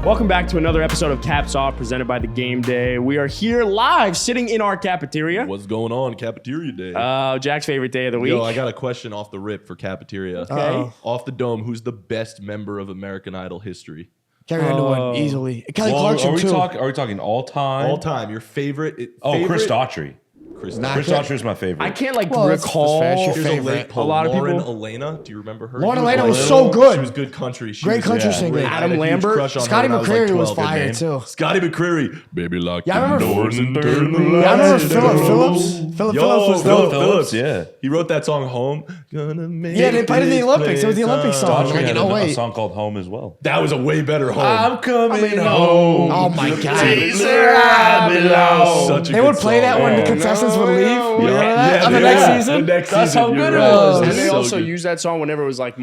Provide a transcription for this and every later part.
Welcome back to another episode of Caps Off, presented by The Game Day. We are here live, sitting in our cafeteria. What's going on, Cafeteria Day? Jack's favorite day of the week. Yo, I got a question off the rip for Cafeteria. Okay. Off the dome, who's the best member of American Idol history? Carrie Underwood, easily. Kelly Clarkson, too. Are we talking all time? All time, your favorite? Chris Daughtry. Chris Daughtry is my favorite. I can't that's recall. fair. It's your Here's favorite. A lot of Lauren people. Elena. Do you remember her? Lauren She was Elena was little. so good. She was good country. She Great was, country singer. great. I had Adam a huge Lambert. crush on Scotty her when I was, McCreery was 12. Good fire, name. too. Scotty McCreery. Baby, lock Yeah, I the remember- doors and turn the Yeah, I lights. remember Philip Phillips. Philip Phillips was Philip dope. Phillips, yeah. He wrote that song Home. Gonna make Yeah, they played it in the this Olympics. It was the place Olympic song. on. Daughtry Like, had oh, a wait. song called Home as well. That was a way better Home. I'm coming home. Oh, my God. Where I belong. Such a They good would play song. that when the Oh, contestants would leave. no, You remember yeah. that? Yeah, On the they next would. season? The next That's season, how you're good it right. was. And they So also good. use that song whenever it was like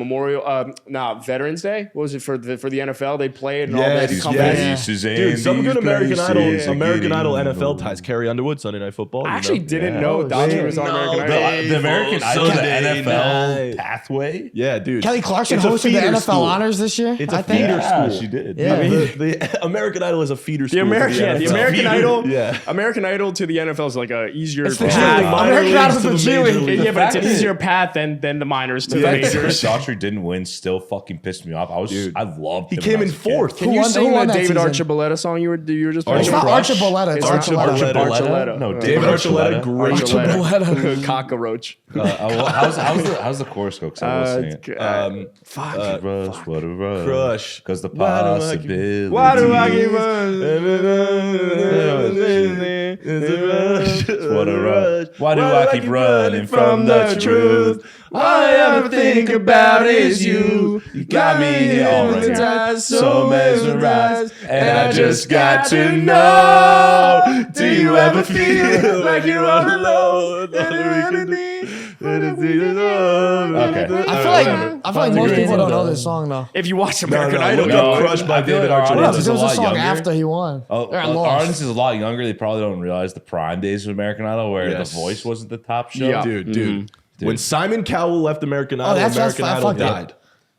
Veterans Day. What was it for the NFL? They play it and all Yes, that. yes. Come back. Yeah. Dude, some good American Idol, American Idol NFL NFL ties. Carrie Underwood, Sunday Night Football. I actually didn't Yeah. know Daughtry was on American Idol. The American Idol, the Sunday NFL night. pathway. Yeah, dude. Kelly Clarkson It's a hosted the feeder NFL school. honors this year, It's a I think. feeder Yeah, school. she did. Yeah. I mean, the American Idol is a feeder school. The American NFL. Idol, Yeah. American Idol to the NFL is like a easier It's the path. G League. American Idol's to the the G major League. league. Yeah, but it's an fact easier path than the minors to the The fact that majors. Chris Daughtry didn't win still fucking pissed me off. I loved He him came when I in was a kid. fourth. Can you won- sing who the won that David season? Archuleta song you were just playing? It's not Crush? Archibaldeta. It's It's Archuleta. Archibaldeta. No, David Archuleta, great. Archuleta. Cockroach. How's the chorus go? 'Cause I will sing it. Fuck. Rush, what a rush. Crush. Because the Why do I keep- possibility. Why do I give What a rush. Why do I keep running from the truth? All I ever think about is you. You got me already so mesmerized, and I just got to know. Do you ever feel like you're all alone? Okay. I feel like most people don't know this song, though. If you watch American no, Idol, look up Crushed by I feel David like our Archuleta. Yeah, audience but is there a was a lot song younger. after he won. Or Our lost. audience is a lot younger. They probably don't realize the prime days of American Idol, where Yes. The Voice wasn't the top show. Yeah. Dude. When Simon Cowell left American Idol, that's American fine. Idol Fuck it. died.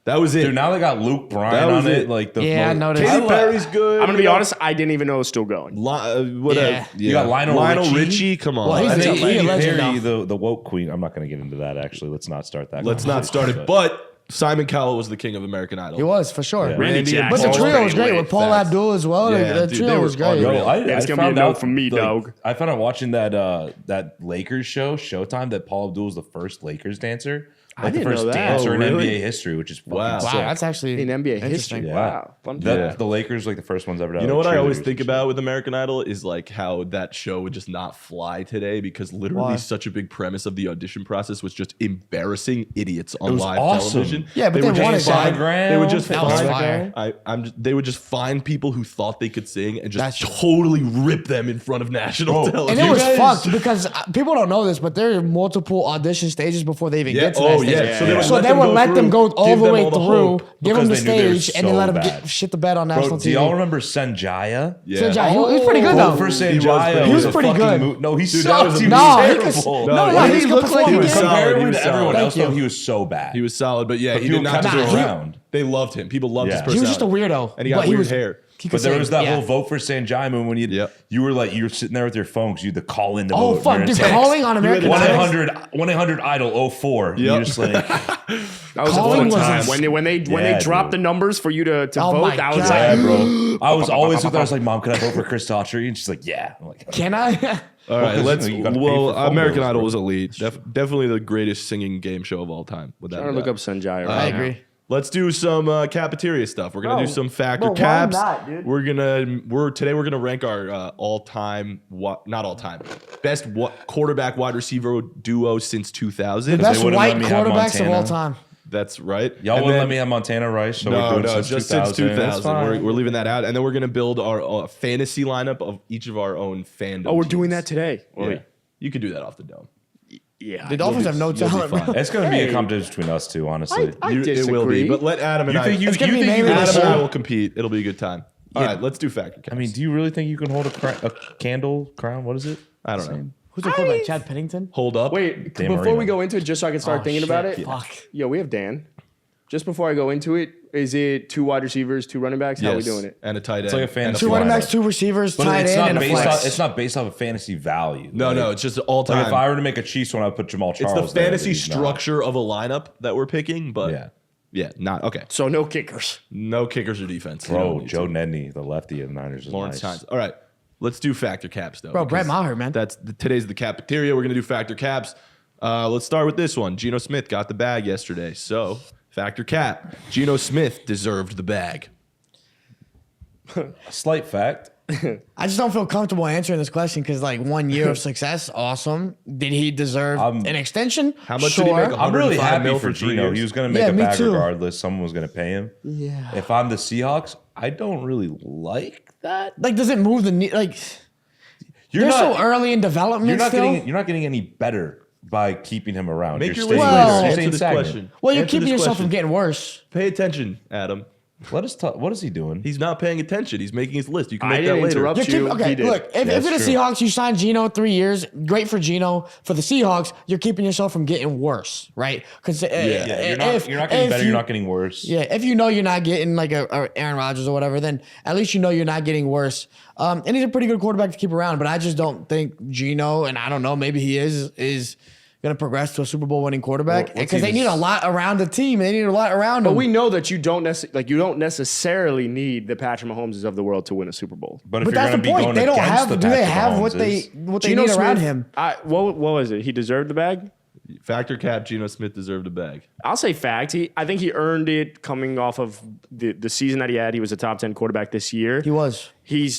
That was it. Dude, now they got Luke Bryan That was on it. it. Like the Yeah, I noticed. Katy Perry's good. I'm gonna be honest. I didn't even know it was still going. Whatever. Yeah. You got Lionel Richie. Richie. Come on. Well, he's I think He's a Katy legend Perry, now. the woke queen. I'm not going to get into that. Actually, let's not start that. Let's not start it. But Simon Cowell was the king of American Idol. He was, for sure. Yeah. Randy and But the Jackson. trio was great with Paul Facts. Abdul as well. Yeah, The dude, trio they was were great. unreal. It's gonna be a no from me, dog. I found out watching that Lakers show, Showtime, that Paul Abdul was the first Lakers dancer. I Like didn't the first know that. dancer Oh, in really? NBA history, which is fucking Wow. sick. Wow, that's actually In NBA interesting. history. Yeah. Wow. Fun The, fact. the Lakers like the first ones ever to You have know what I always cheerleaders think and about with American Idol is like how that show would just not fly today because literally Why? such a big premise of the audition process was just embarrassing idiots on was live awesome. television. Yeah, but they they would just wanted find, that. they would just That was find, fire. they would just find people who thought they could sing and just That's- totally rip them in front of national Bro, television. And it was guys- fucked because people don't know this, but there are multiple audition stages before they even get to that stage. So they would So let they them would go let them through, go all give the them way all the through, hope. give them the Because they knew they were stage, and then so let them bad. shit the bed on national Bro, TV. do y'all remember Sanjaya? Yeah. Sanjay, he was pretty good Bro, though. for He was Sanjaya, pretty He was a pretty fucking good. No, he Dude, that sucked. was He a- was No, he terrible. could- no, he he could perform. he was He solid. Compared He with was everyone solid. else, Thank though, you. he was so bad. He was solid, but yeah, But he people did not kept him deserve it. around. They loved him. People loved his Yeah. personality. He was just a weirdo. And he got but weird was, hair. he could But there sing, was that yeah. whole vote for Sanjay when you were like you were sitting there with your phone because you had to call in to Oh, vote. fuck, You're dude, in text. calling on American Idol. 1-800 Idol 04. Yep. You're just like, That was Calling a fun was time. ins- When they Yeah, dropped dude. the numbers for you to Oh vote, my that was God. yeah, like, bro. I was always with her. I was like, Mom, can I vote for Chris Daughtry? And she's like, yeah. I'm like, Can I? All right, Well, 'cause, let's. you know, you gotta pay Well, for phone American bills, Idol bro. was elite. Definitely the greatest singing game show of all time. Without I'm trying to look up Sanjay. I agree. Let's do some cafeteria stuff. We're gonna do some factor bro, why caps. not, dude? Today we're gonna rank our all-time, not all-time, best quarterback wide receiver duo since 2000. The best wouldn't white let me have quarterbacks of Montana. all time. That's right. y'all And wouldn't then- let me have Montana Rice. So we're No, doing no, since just 2000. since That's 2000. fine. We're leaving that out, and then we're gonna build our fantasy lineup of each of our own fandom. Oh, we're doing teams. that today. Yeah. You could do that off the dome. Yeah. The Dolphins have no You'll be talent. fine. bro. It's going to be Hey. a competition between us two, honestly. I It will be, disagree. but let Adam and You I. think you It's gonna be think mainly you the Adam can and I show. will compete. It'll be a good time. All right, let's do factor caps. I mean, do you really think you can hold a candle crown? What is it? I don't know. Who's the quarterback? Chad Pennington? Hold up. Wait, Dan before Marino. we go into it, just so I can start Oh, thinking shit, about it. fuck. Yo, we have Dan. Just before I go into it, is it 2 wide receivers, 2 running backs? How are we Yes, doing it? And a tight end. It's like a and fantasy 2 running fly. backs, 2 receivers, But tight it's end, not and a based flex. off. It's not based off of fantasy value. No, Like, no, it's just all Like time. if I were to make a Chiefs one, I'd put Jamal It's Charles. the fantasy there, but he's not. structure of a lineup that we're picking, but Yeah. not okay. So no kickers. No kickers or defense. You don't Bro, need Joe to. Nedney, the lefty of the Niners, is Lawrence nice. Hines. All right, let's do factor caps though. Bro, Brett because Maher, man. Today's the cafeteria. We're gonna do factor caps. Let's start with this one. Geno Smith got the bag yesterday, so factor cap. Geno Smith deserved the bag. Slight fact. I just don't feel comfortable answering this question because, like, 1 year of success, awesome. Did he deserve an extension? How much did he make? I'm really 105 happy mil for for 3 Geno. years. He was going to Yeah, make a me bag too. regardless. Someone was going to pay him. Yeah. If I'm the Seahawks, I don't really like that. Like, does it move the knee? Like, You're they're not, so early in development you're not still. You're not getting any better by keeping him around. Make You're your staying- list Well- later. you're Answer staying this stagnant. question. Well, you're Answer keeping this yourself question. from getting worse. Pay attention, Adam. Let us talk. What is he doing? He's not paying attention. He's making his list. You can I make that didn't later. interrupt You're you. okay, He did. look, if That's you're the true. Seahawks, you sign Geno 3 years. Great for Geno. For the Seahawks, you're keeping yourself from getting worse, right? Because Yeah, you're not getting better. You're not getting worse. Yeah, if you know you're not getting like a Aaron Rodgers or whatever, then at least you know you're not getting worse. And he's a pretty good quarterback to keep around, but I just don't think Geno, and I don't know, maybe he is going to progress to a Super Bowl winning quarterback What because they team need is- a lot around the team. They need a lot around But him. we know that you don't necessarily need the Patrick Mahomes of the world to win a Super Bowl. But if But you're that's going the to be point. going They don't against have. the Do they Patrick have what Mahomeses- they Geno need around Smith, him? What was it? He deserved the bag? Factor cap. Geno Smith deserved a bag. I'll say fact. I think he earned it coming off of the season that he had. He was a top 10 quarterback this year. He was.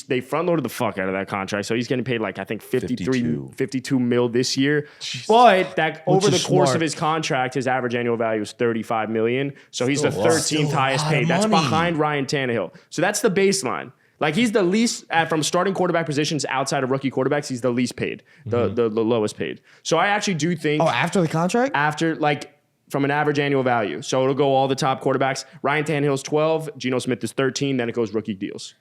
They front loaded the fuck out of that contract, so he's getting paid like I think 52 mil this year. But that over the is course smart. of his contract, his average annual value is 35 million. So he's the Still a lot. 13th Still a highest lot of paid. That's money. behind Ryan Tannehill. So that's the baseline. Like he's the least from starting quarterback positions outside of rookie quarterbacks. He's the least paid, the lowest paid. So I actually do think Oh, after the contract? after like from an average annual value. So it'll go all the top quarterbacks. Ryan Tannehill's 12, Geno Smith is 13. Then it goes rookie deals.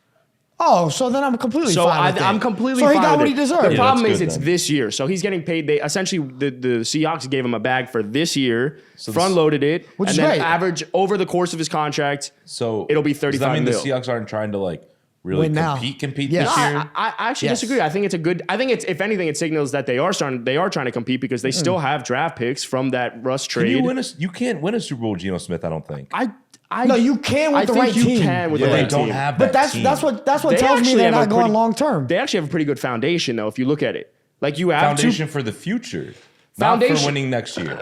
Oh, so then I'm completely So fine with it. I'm completely So he fine got with what it. he deserved. The Yeah, problem that's is good it's then. this year. So he's getting paid. They essentially the Seahawks gave him a bag for this year, front loaded it, Which and is then great. average over the course of his contract. So It'll be Does that 35 mean mil. the Seahawks aren't trying to like really Win now. compete Yes. this No, year? I actually Yes. disagree. I think it's a good. I think it's if anything, it signals that they are trying to compete because they still have draft picks from that Russ Can trade. you can't win a Super Bowl with Geno Smith. I don't think. No, you can with I the think right you team. can with Yeah, the they right don't team. have But that team. that's what They tells me actually they're have a not going pretty- long term. They actually have a pretty good foundation though. If you look at it, like you have foundation for the future, not Foundation- for winning next year.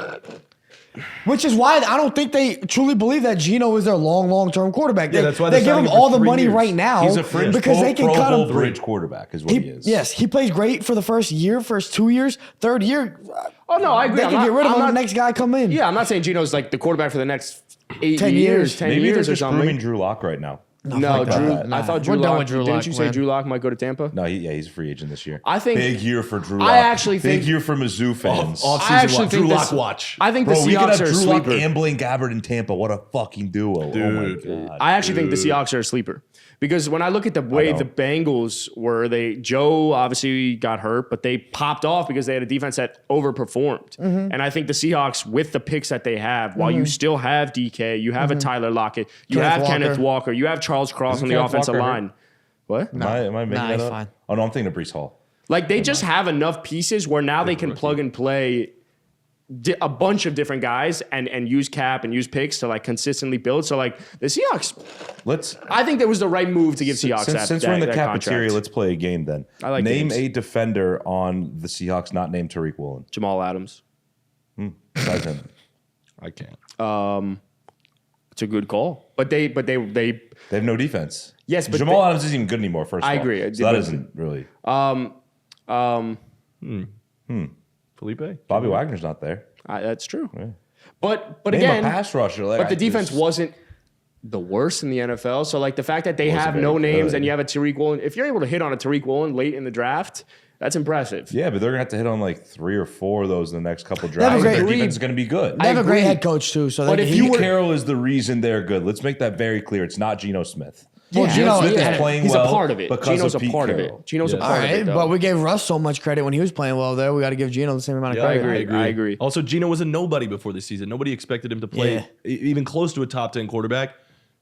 Which is why I don't think they truly believe that Geno is their long term quarterback. Yeah, They, that's why they they're give him signing him all for the 3 money years. right now He's a fringe because pro, they can pro cut Bowl him. bridge quarterback is what he is. Yes, he plays great for the first year, first 2 years, third year. Oh no, I agree. They I'm can not- get rid of I'm him. not- the next guy come in. Yeah, I'm not saying Geno's like the quarterback for the next 8 10 years, years. 10 Maybe they're years or just something. grooming Drew Lock right now. No, fuck Drew. that. I thought Nah, Drew we're done Lock. with Drew Didn't Lock, you say man. Drew Lock might go to Tampa? No, he's a free agent this year. I think- big year for Drew Lock. I actually big think- year for Mizzou fans. Off-season I actually watch. think Drew this- Lock watch. I think Bro, the we could Seahawks have are a Drew Lock, sleeper. and Blaine Gabbert in Tampa. What a fucking duo! Dude. Oh my god! I actually think the Seahawks are a sleeper because when I look at the way know. the Bengals were, Joe obviously got hurt, but they popped off because they had a defense that overperformed. And I think the Seahawks, with the picks that they have, while you still have DK, you have a Tyler Lockett, you Kenneth have Walker. Kenneth Walker, you have Charles Cross Isn't on the Kenneth offensive Walker hurt? line. What? Am I making Nah, that he's up? fine. Oh no, I'm thinking of Brees Hall. Like they just have enough pieces where now they can plug and play a bunch of different guys and use cap and use picks to like consistently build. So like the Seahawks, Let's I think that was the right move to give Seahawks since we're in the that cafeteria, contract. let's play a game then. I like Name games. a defender on the Seahawks not named Tariq Woolen. Jamal Adams. Besides him. I can't. It's a good call, but they They have no defense. Yes, but Jamal they- Adams isn't even good anymore. First, I of all. agree. So that But- isn't really. Felipe? Bobby Wagner's not there. that's true. But Name again, a pass rusher. Like, but the I defense just- wasn't the worst in the NFL. So like the fact that they Wasn't have very no names good. and you have a Tariq Woolen, if you're able to hit on a Tariq Woolen late in the draft, that's impressive. Yeah, but they're gonna have to hit on like 3 or 4 of those in the next couple have a drafts. great- Their Agreed. defense is gonna be good. They have a great agree. head coach too. So But they, if he- you Pete were- Carroll is the reason they're good. Let's make that very clear. It's not Geno Smith. Well, Yeah, Geno Smith is yeah. playing He's well a part of it. because Geno's of a Pete part of Carroll. it. Geno's a Yes. All part of right, it, though. but we gave Russ so much credit when he was playing well there. We got to give Geno the same amount of Yeah, credit. I agree. Also, Geno was a nobody before the season. Nobody expected him to play Yeah. even close to a top 10 quarterback.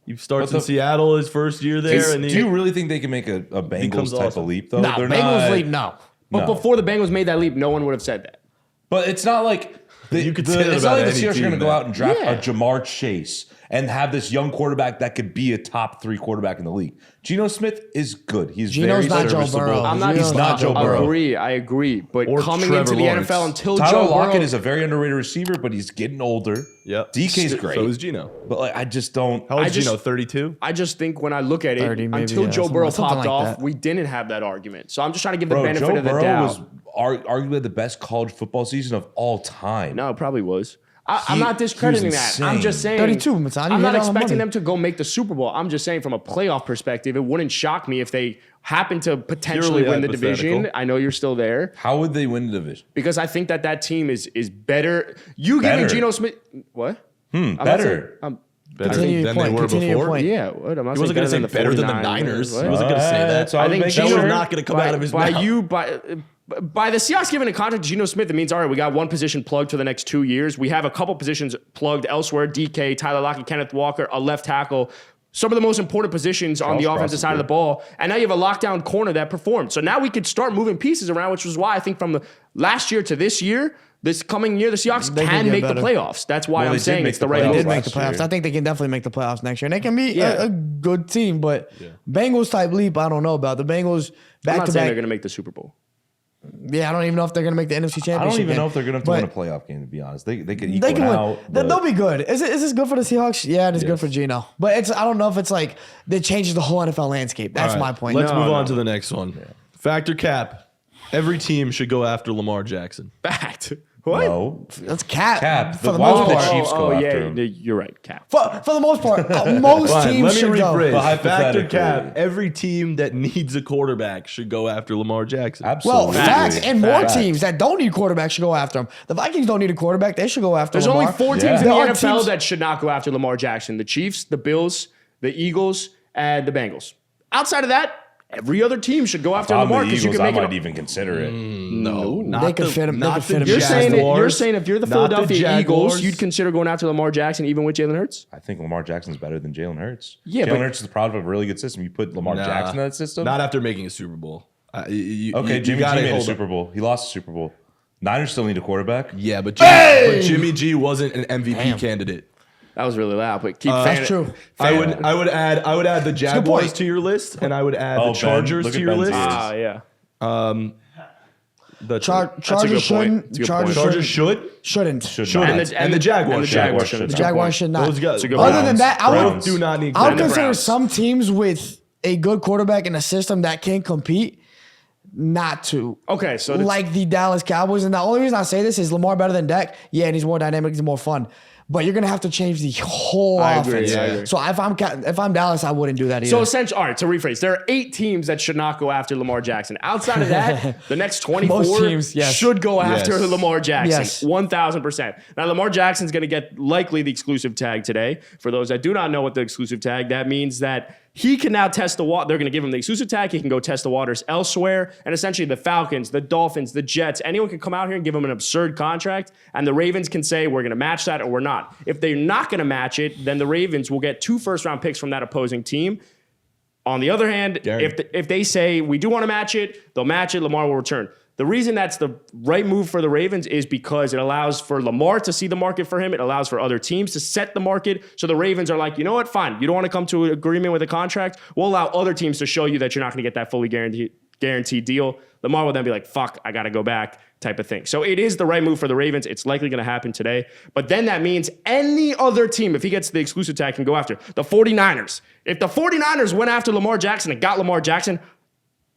He starts But in Seattle his first year there, and Do he you really think they can make a Becomes Bengals type awesome. of leap though? No, They're Bengals not- leap, no. But No. before the Bengals made that leap, no one would have said that. But it's not like You could say that it's not about like the any Seahawks are going to team, go man. out and draft Yeah. a Jamar Chase and have this young quarterback that could be a top 3 quarterback in the league. Geno Smith is good. He's Geno's very not Joe serviceable. Burrow. I'm not. Geno's not Joe Burrow. I agree. But Or coming Trevor into the Lawrence. NFL until Tyler Joe Lockett Burrow, is a very underrated receiver, but he's getting older. Yep. DK's great. So is Geno. But like, I just don't. How old I is just- Geno? 32. I just think when I look at it, 30 maybe, until yeah, Joe something Burrow like- something popped like off, that. we didn't have that argument. So I'm just trying to give the Bro, benefit Joe of the Burrow doubt. was arguably the best college football season of all time. No, it probably was. I'm not he was discrediting that. I'm insane. just saying. 32, Matan, you I'm not hit all the expecting money. them to go make the Super Bowl. I'm just saying from a playoff perspective, it wouldn't shock me if they happen to potentially Purely win the division. hypothetical. I know you're still there How would they win the division? because I think that team is better. You Better. giving Geno Smith what? I'm not better. saying- Better Continue your than point. they were Continue your before. point. yeah, what? I'm not He wasn't going going to say better than the 49ers. Niners. What? He wasn't going to say that. So I I think think that was Geno not going to come out of his by mouth. you by the Seahawks giving a contract to Geno Smith, it means all right, we got one position plugged for the next 2 years. We have a couple positions plugged elsewhere: DK, Tyler Lockett, Kenneth Walker, a left tackle. Some of the most important positions on the Charles offensive Cross side of is the ball, and now you have a lockdown corner that performed. So now we could start moving pieces around, which was why I think from the last year to this year, this coming year, the Seahawks They can can get make the better. playoffs. That's why Well, I'm they did saying make it's the the right They playoffs move. did make the last playoffs. year. I think they can definitely make the playoffs next year. And they can be Yeah. a good team, but Bengals type leap, I don't know about. The Bengals I'm back not to saying they're back. going to make the Super Bowl. Yeah, I don't even know if they're going to make the NFC Championship. I don't even game. know if they're going to But win a playoff game, to be honest. They could equal They it can win. out. They'll be good. Is this good for the Seahawks? Yeah, it is good for Geno. But I don't know if it's like that changes the whole NFL landscape. That's All right, my point. Let's No, move on no. to the next one. Factor cap. Every team should go after Lamar Jackson. Fact. What? No. That's cap. Cap. For the Why most would the part. Chiefs go after him? You're right, Cap. For the most part, most Fine, teams let me should go. rephrase. But Factor hypothetically. cap. Every team that needs a quarterback should go after Lamar Jackson. Well, Absolutely. facts. And more Facts. teams that don't need quarterbacks should go after him. The Vikings don't need a quarterback. They should go after There's Lamar. only 4 teams Yeah. in the There are NFL teams- that should not go after Lamar Jackson: the Chiefs, the Bills, the Eagles, and the Bengals. Outside of that, every other team should go after If I'm Lamar the because you Eagles, can I make might it. even consider it. No, not They could the, fit him- they not could the fit him. You're saying Jaguars, you're saying if you're the not Philadelphia Jaguars. Eagles, you'd consider going after Lamar Jackson even with Jalen Hurts? I think Lamar Jackson's better than Jalen Hurts. Yeah, Jalen but- Hurts is the product of a really good system. You put Lamar Nah, Jackson in that system. Not after making a Super Bowl. Okay, you Jimmy G gotta made a hold Super Bowl. He lost the Super Bowl. Niners still need a quarterback. Yeah, but Jimmy G wasn't an MVP candidate. That was really loud, but keep That's true. I would add the Jaguars point. to your list, and I would add Oh, the Ben, Chargers look to at your Ben's list. ears. yeah. The Chargers shouldn't. Chargers should. Shouldn't. Should Shouldn't. not. And the Jaguars and the should. Jaguars should. should. The Jaguars should not. Those guys. a good Other point. than that, I Both would do not need. I would And the consider Browns. some teams with a good quarterback in a system that can compete not to. Okay, so Like the Dallas Cowboys. And the only reason I say this is Lamar better than Dak. Yeah, and he's more dynamic, he's more fun. But you're gonna have to change the whole I agree, offense. I agree. So if I'm Dallas, I wouldn't do that either. So essentially, all right, to rephrase, there are 8 teams that should not go after Lamar Jackson. Outside of that, the next 24 Most teams, yes. should go after Yes. Lamar Jackson. Yes. 1,000%. Now, Lamar Jackson's going to get likely the exclusive tag today. For those that do not know what the exclusive tag, that means that he can now test the water. They're going to give him the exclusive tag. He can go test the waters elsewhere. And essentially, the Falcons, the Dolphins, the Jets, anyone can come out here and give him an absurd contract. And the Ravens can say, we're going to match that or we're not. If they're not going to match it, then the Ravens will get 2 first-round picks from that opposing team. On the other hand, if they say we do want to match it, they'll match it. Lamar will return. The reason that's the right move for the Ravens is because it allows for Lamar to see the market for him. It allows for other teams to set the market. So the Ravens are like, you know what? Fine. You don't want to come to an agreement with a contract. We'll allow other teams to show you that you're not going to get that fully guaranteed deal. Lamar will then be like, fuck, I got to go back type of thing. So it is the right move for the Ravens. It's likely going to happen today. But then that means any other team, if he gets the exclusive tag, can go after the 49ers. If the 49ers went after Lamar Jackson and got Lamar Jackson,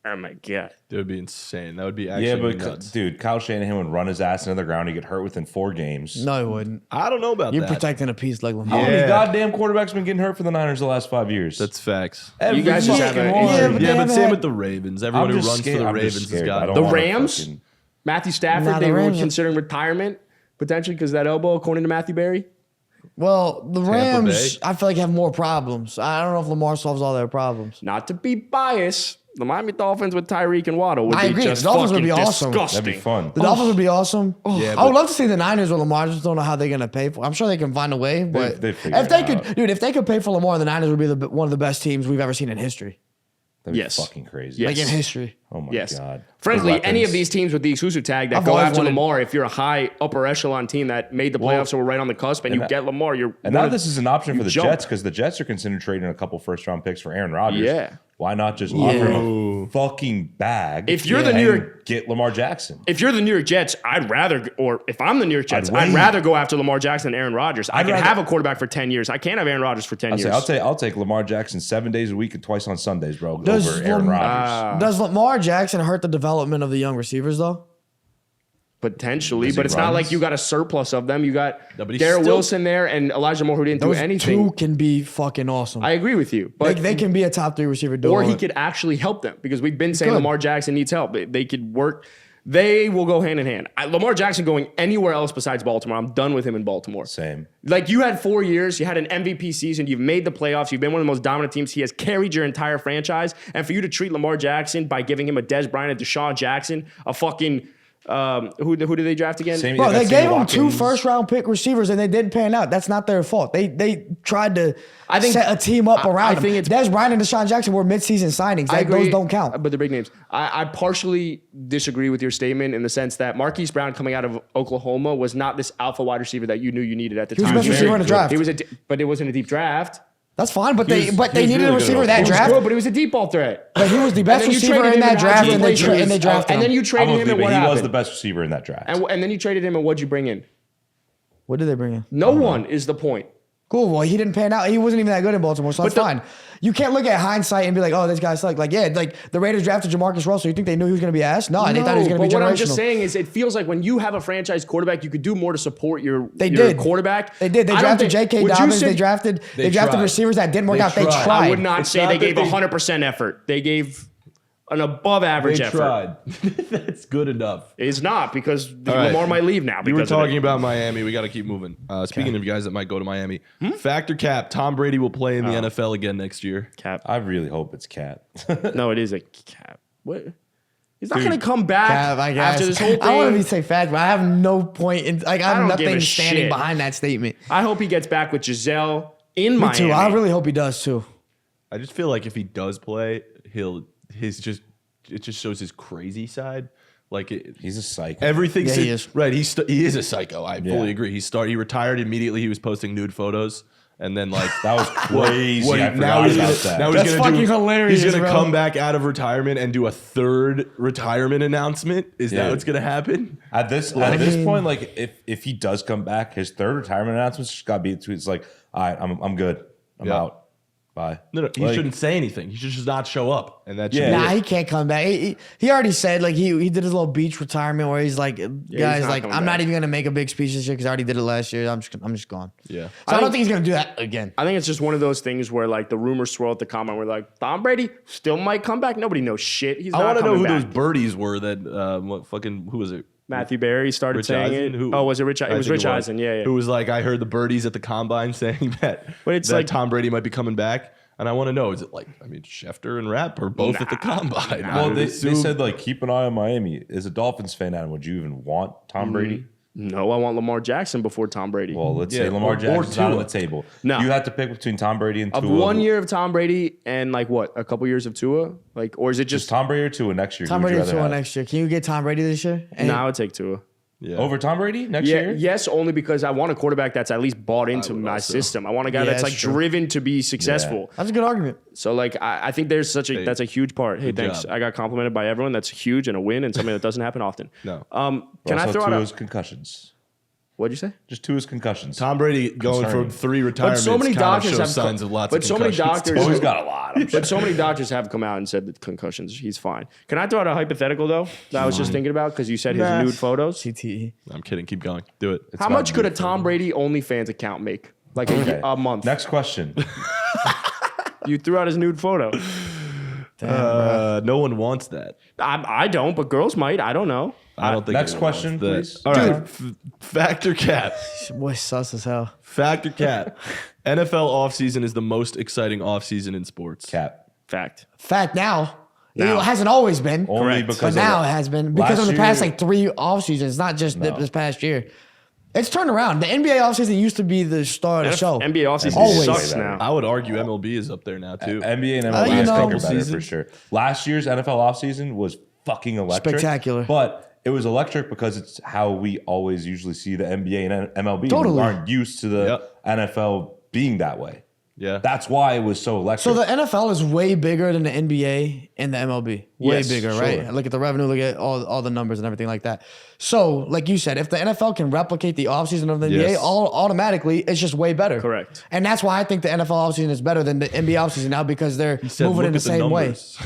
oh my God. That would be insane. That would be Yeah, actually but nuts. dude, Kyle Shanahan would run his ass into the ground. He'd get hurt within 4 games. no, he wouldn't. I don't know about You're that. protecting a piece like How Lamar. many Yeah. goddamn quarterbacks been getting hurt for the Niners the last 5 years? That's facts. Every You guys just have fucking a- one. Yeah, but Yeah, they but haven't same had- with the Ravens. Everyone who I'm just runs scared. for the I'm just Ravens has scared. I got don't The wanna Rams? fucking- Matthew Stafford, Nah, the they were Rams- considering retirement potentially because of that elbow, according to Matthew Berry. Well, the Tampa Rams, Bay? I feel like have more problems. I don't know if Lamar solves all their problems. Not to be biased, the Miami Dolphins with Tyreek and Waddle would I be agree. just The Dolphins would fucking be awesome. disgusting. That'd be fun. The Dolphins would be awesome. Yeah, I would but- love to see the Niners with Lamar. I just don't know how they're gonna pay for. I'm sure they can find a way, but they figure if they it could, out. dude, if they could pay for Lamar, the Niners would be one of the best teams we've ever seen in history. That'd be Yes. fucking crazy. Yes. Like in history. Oh my Yes. god. Frankly, The any of weapons. these teams with the exclusive tag that I've go always after wanted- Lamar, if you're a high upper echelon team that made the playoffs or were right on the cusp and you get Lamar, you're And one now of- this is an option for the jump. Jets because the Jets are considering trading a couple first round picks for Aaron Rodgers. Yeah. Why not just offer him a fucking bag? If you're the and New York- get Lamar Jackson. If you're the New York Jets, I'd rather, or if I'm the New York Jets, I'd I'd wait. rather go after Lamar Jackson than Aaron Rodgers. I can rather- have a quarterback for 10 years. I can't have Aaron Rodgers for 10 years. I'll take Lamar Jackson 7 days a week and twice on Sundays, bro. Does over Aaron Lam- Rodgers. Does Lamar Jackson hurt the development of the young receivers though? Potentially, Does but he it's not runs? like you got a surplus of them. You got No, but he's Darrell still- Wilson there and Elijah Moore who didn't Those do anything. two can be fucking awesome. I agree with you, but they can be a top 3 receiver duo. or he could actually help them because we've been saying Good. Lamar Jackson needs help. They could work. They will go hand in hand. Lamar Jackson going anywhere else besides Baltimore. I'm done with him in Baltimore. Same. Like you had 4 years, you had an MVP season, you've made the playoffs, you've been one of the most dominant teams. He has carried your entire franchise, and for you to treat Lamar Jackson by giving him a Dez Bryant, a Deshaun Jackson, a fucking who did they draft again? Same- Bro, got they Sammy gave him 2 Watkins. first-round pick receivers and they didn't pan out. That's not their fault. They tried to I think- set a team up around I him. think it's- Dez Bryant and Deshaun Jackson were mid-season signings. Those don't count. But they're big names. I partially disagree with your statement in the sense that Marquise Brown coming out of Oklahoma was not this alpha wide receiver that you knew you needed at the He was time. the best receiver in the draft. He was but it wasn't a deep draft. That's fine, but He they was needed really a good receiver at that He was draft. good, but he was a deep ball threat. But he was the best And then you receiver traded in him that and draft, how'd you and play they him? drafted And then him. you traded him, and what he was happened? the best receiver in that draft. And then you traded him, and what'd you bring in? What did they bring in? No one is the point. Cool. Well, he didn't pan out. He wasn't even that good in Baltimore, so that's But fine. You can't look at hindsight and be like, "Oh, this guy sucked." Like, yeah, like the Raiders drafted Jamarcus Russell. You think they knew he was going to be ass? No, they thought he was going to be but generational. what I'm just saying is, it feels like when you have a franchise quarterback, you could do more to support your did. quarterback. They did. They I don't drafted think- J.K. would you Dobbins. say- They drafted tried. receivers that didn't work They out. They tried. tried. I would not It's say not they that gave they- 100% effort. They gave an above average They effort. tried. That's good enough. It's not because right. Lamar might leave now. We were because of it. talking about Miami. We got to keep moving. Speaking of guys that might go to Miami, Factor Cap, Tom Brady will play in the NFL again next year. Cap. I really hope it's Cat. No, it is a cap. What? He's not going to come back Cav, I guess. after this whole thing. I want to be say fact, but I have no point in. Like, I have don't give a nothing standing shit. behind that statement. I hope he gets back with Giselle in Me Miami. too. I really hope he does too. I just feel like if he does play, it just shows his crazy side. Like He's a psycho. everything. Yeah, he is. Right. He is a psycho. I Yeah. fully agree. He retired immediately. He was posting nude photos. And then like That was crazy. what he- I now forgot he's about gonna, that. now That's he's gonna fucking hilarious, He's gonna bro. come back out of retirement and do a third retirement announcement. Is Yeah. that what's gonna happen? At this mean- point, like if he does come back, his third retirement announcement's just gotta be it's like, all right, I'm good. I'm Yeah. out. Bye. No, he Like, shouldn't say anything. He should just not show up. And that should Yeah. be Nah, it. he can't come back. He already said like he did his little beach retirement where he's like, guys, not like coming I'm not back. even gonna make a big speech this year because I already did it last year. I'm just gone. Yeah. So I don't think he's gonna do that again. I think it's just one of those things where like the rumors swirl at the combine. We're like, Tom Brady still might come back. Nobody knows shit. He's I not want to know coming who back. those birdies were that who was it? Matthew Berry started Rich saying Eisen? it. Who- Oh, was it Rich? I It was think Rich Eisen. Yeah. Who was like, I heard the birdies at the combine saying that, But it's that like- Tom Brady might be coming back. And I want to know, is it like, Schefter and Rapp or both at the combine? Well, they said like keep an eye on Miami. As a Dolphins fan, Adam, would you even want Tom Brady? No, I want Lamar Jackson before Tom Brady. Well, let's Yeah, say Lamar or Jackson's not on Tua. the table. No. You have to pick between Tom Brady and of Tua. 1 year of Tom Brady and like what, a couple years of Tua? Like, or is it Just just Tom Brady or Tua next year. Tom Who would you Brady rather to have? next year. Can you get Tom Brady this year? And I would take Tua. Yeah. Over Tom Brady next Yeah, year? yes, only because I want a quarterback that's at least bought into would my also. system. I want a guy Yeah, that's like that's true. driven to be successful. That's a good argument. So like I think there's that's a huge part. Hey, good thanks. job. I got complimented by everyone. That's huge and a win and something that doesn't happen often. No. Can I Also, throw out Tua's a, concussions. what'd you say? Just Tua's concussions. Tom Brady going Concerning. for 3 But retirements so many kind of doctors shows have signs of lots but of so many concussions. doctors Tua's got a lot. I'm But so many doctors have come out and said that concussions, he's fine. Can I throw out a hypothetical though that I was just thinking about because you said his Nah. nude photos? CTE. I'm kidding. Keep going. Do it. How about much could a nude Tom Brady OnlyFans account make? Like Okay. a month. Next question. You threw out his nude photo. No one wants that. I don't, but girls might. I don't know. I don't think. Next anyone question, wants please. All right, Factor Cap. Boy, sus as hell. Factor Cap. NFL offseason is the most exciting offseason in sports. Cap. Fact. Fact now. It hasn't always been. Only Correct. because But of now it has been. Because of the past year- like 3 off seasons, not just this past year. It's turned around. The NBA offseason used to be the star of the show. NBA offseason Always. sucks now. I would argue MLB is up there now too. NBA and you MLB is know- better for season. sure. Last year's NFL offseason was fucking electric. Spectacular. But it was electric because it's how we always usually see the NBA and MLB. Totally. We aren't used to the NFL being that way. Yeah. That's why it was so electric. So the NFL is way bigger than the NBA and the MLB. Way Yes, bigger, sure. right? Look at the revenue, look at all the numbers and everything like that. So, like you said, if the NFL can replicate the offseason of the NBA, Yes. automatically it's just way better. Correct. And that's why I think the NFL offseason is better than the NBA offseason now because they're Said, moving in look the at same way. numbers.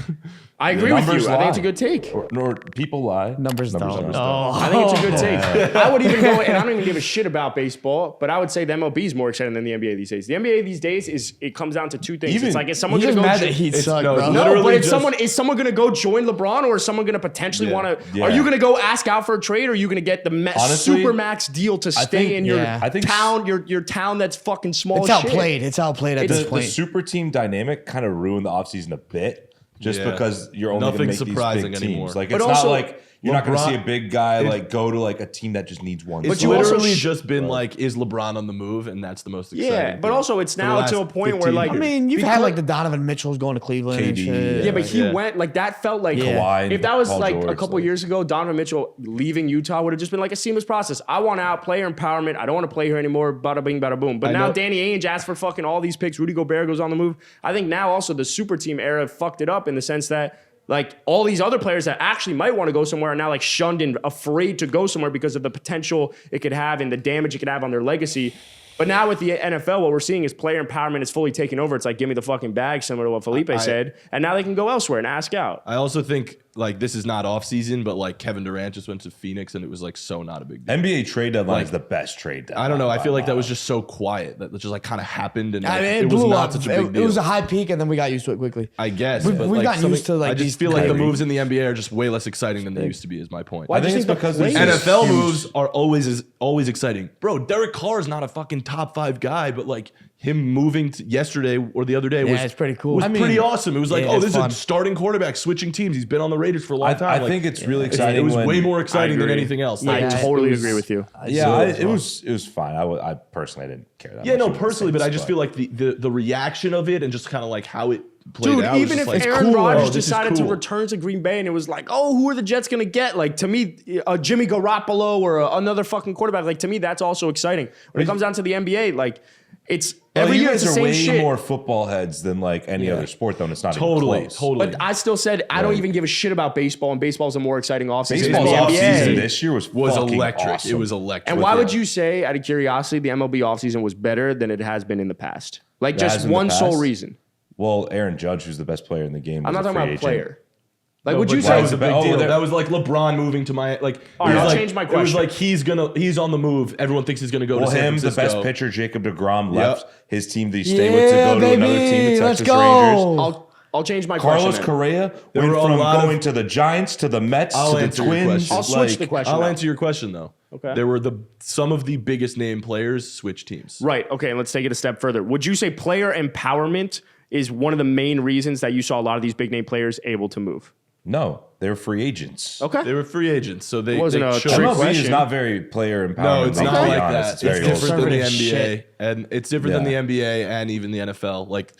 I agree with Numbers you. I think it's a lie. good take. Or people lie. Numbers don't. I think it's a good take. I would even go, and I don't even give a shit about baseball, but I would say the MLB is more exciting than the NBA these days. The NBA these days it comes down to 2 things. Even- It's like, is someone You're going to just go? mad that Heat suck, no, bro. it's No, literally but just- is someone going to go join LeBron, or is someone going to potentially want to? Yeah. Are you going to go ask out for a trade, or are you going to get the Honestly, super max deal to stay think- in your yeah. I think town, your town that's fucking small? It's as shit? outplayed. It's outplayed at It's- this The point. super team dynamic kind of ruined the offseason a bit. Just Yeah. because you're only going to Nothing's make these surprising big anymore. teams. Like But it's also, not like you're not going to LeBron- see a big guy like go to like a team that just needs one. It's you also literally sh- just been like, is LeBron on the move? And that's the most exciting. Yeah, but thing also it's for the now last to a point where 15 like I mean, you've had because- like the Donovan Mitchells going to Cleveland and KD, shit. Yeah, but he Yeah. went like that felt like Yeah. Kawhi if that was Paul like George, a couple like- years ago, Donovan Mitchell leaving Utah would have just been like a seamless process. I want out, player empowerment. I don't want to play here anymore. Bada bing, bada boom. But I now know- Danny Ainge asked for fucking all these picks. Rudy Gobert goes on the move. I think now also the super team era fucked it up in the sense that like all these other players that actually might want to go somewhere are now like shunned and afraid to go somewhere because of the potential it could have and the damage it could have on their legacy. But now with the NFL, what we're seeing is player empowerment is fully taken over. It's like, give me the fucking bag, similar to what Felipe said. And now they can go elsewhere and ask out. I also think like this is not off season, but like Kevin Durant just went to Phoenix and it was like so not a big deal. NBA trade deadline is the best trade deadline. I don't know. I feel like that by was just so quiet that just like kind of happened and I like, mean, it was blew not up. such a big It deal. was a high peak, and then we got used to it quickly. I guess We've but, like, gotten something- used to, like, I just these feel like the crazy- moves in the NBA are just way less exciting than they used to be. Is my point. I think just it's think the because there's players- this NFL huge- moves are always exciting, bro. Derek Carr is not a fucking top 5 guy, but like him moving to yesterday or the other day was it's pretty cool. Was I mean, pretty awesome. It was like, yeah, oh, it's this fun. is a starting quarterback switching teams. He's been on the Raiders for a long time. I Like, think it's really it exciting. was when- way more exciting than agree. anything else. I Like, totally it was- agree with you. Yeah, So- it was fine. I personally didn't care that much. Yeah, no, about the personally, but I Saints, just feel like the reaction of it and just kind of like how it played Dude, out. was even just if like, Aaron cool. Rodgers Oh, this is decided to cool. return to Green Bay and it was like, oh, who are the Jets going to get? Like, to me, Jimmy Garoppolo or another fucking quarterback, like, to me, that's also exciting. When it comes down to the NBA, like, it's Well, every you year guys it's the are same way shit. more football heads than like any other sport, though. And it's not Totally, even close. totally. But I still said I don't even give a shit about baseball, and baseball's a more exciting offseason. Baseball's than the offseason NBA. this year was fucking electric. awesome. It was electric. And why would you say, out of curiosity, the MLB offseason was better than it has been in the past? Like, It just has in the one sole past? reason. Well, Aaron Judge, who's the best player in the game, I'm was not a talking free about agent. player. Like, No, would but you that say was a big Oh, deal? there- That was like LeBron moving to my like. All right, it was I'll like- change my It was question. like he's on the move. Everyone thinks he's gonna go Well, to San him, the Francisco. best pitcher, Jacob DeGrom, left his team that he stayed Yeah, with to go to another baby, team, the let's Texas go. Rangers. I'll change my Carlos question. then. Correa There went were a from lot of- going to the Giants to the Mets I'll to the answer your Twins. question. I'll switch the question. I'll now. answer your question though. Okay. There were some of the biggest name players switch teams. Right. Okay. And let's take it a step further. Would you say player empowerment is one of the main reasons that you saw a lot of these big name players able to move? No, they were free agents. Okay. They were free agents, so they wasn't they a chose- trick MLB question. is not very player empowered. No, it's not to be like honest. that. It's It's very old different than the Conservative NBA, shit. and it's different than the Yeah. NBA and even the NFL. Like,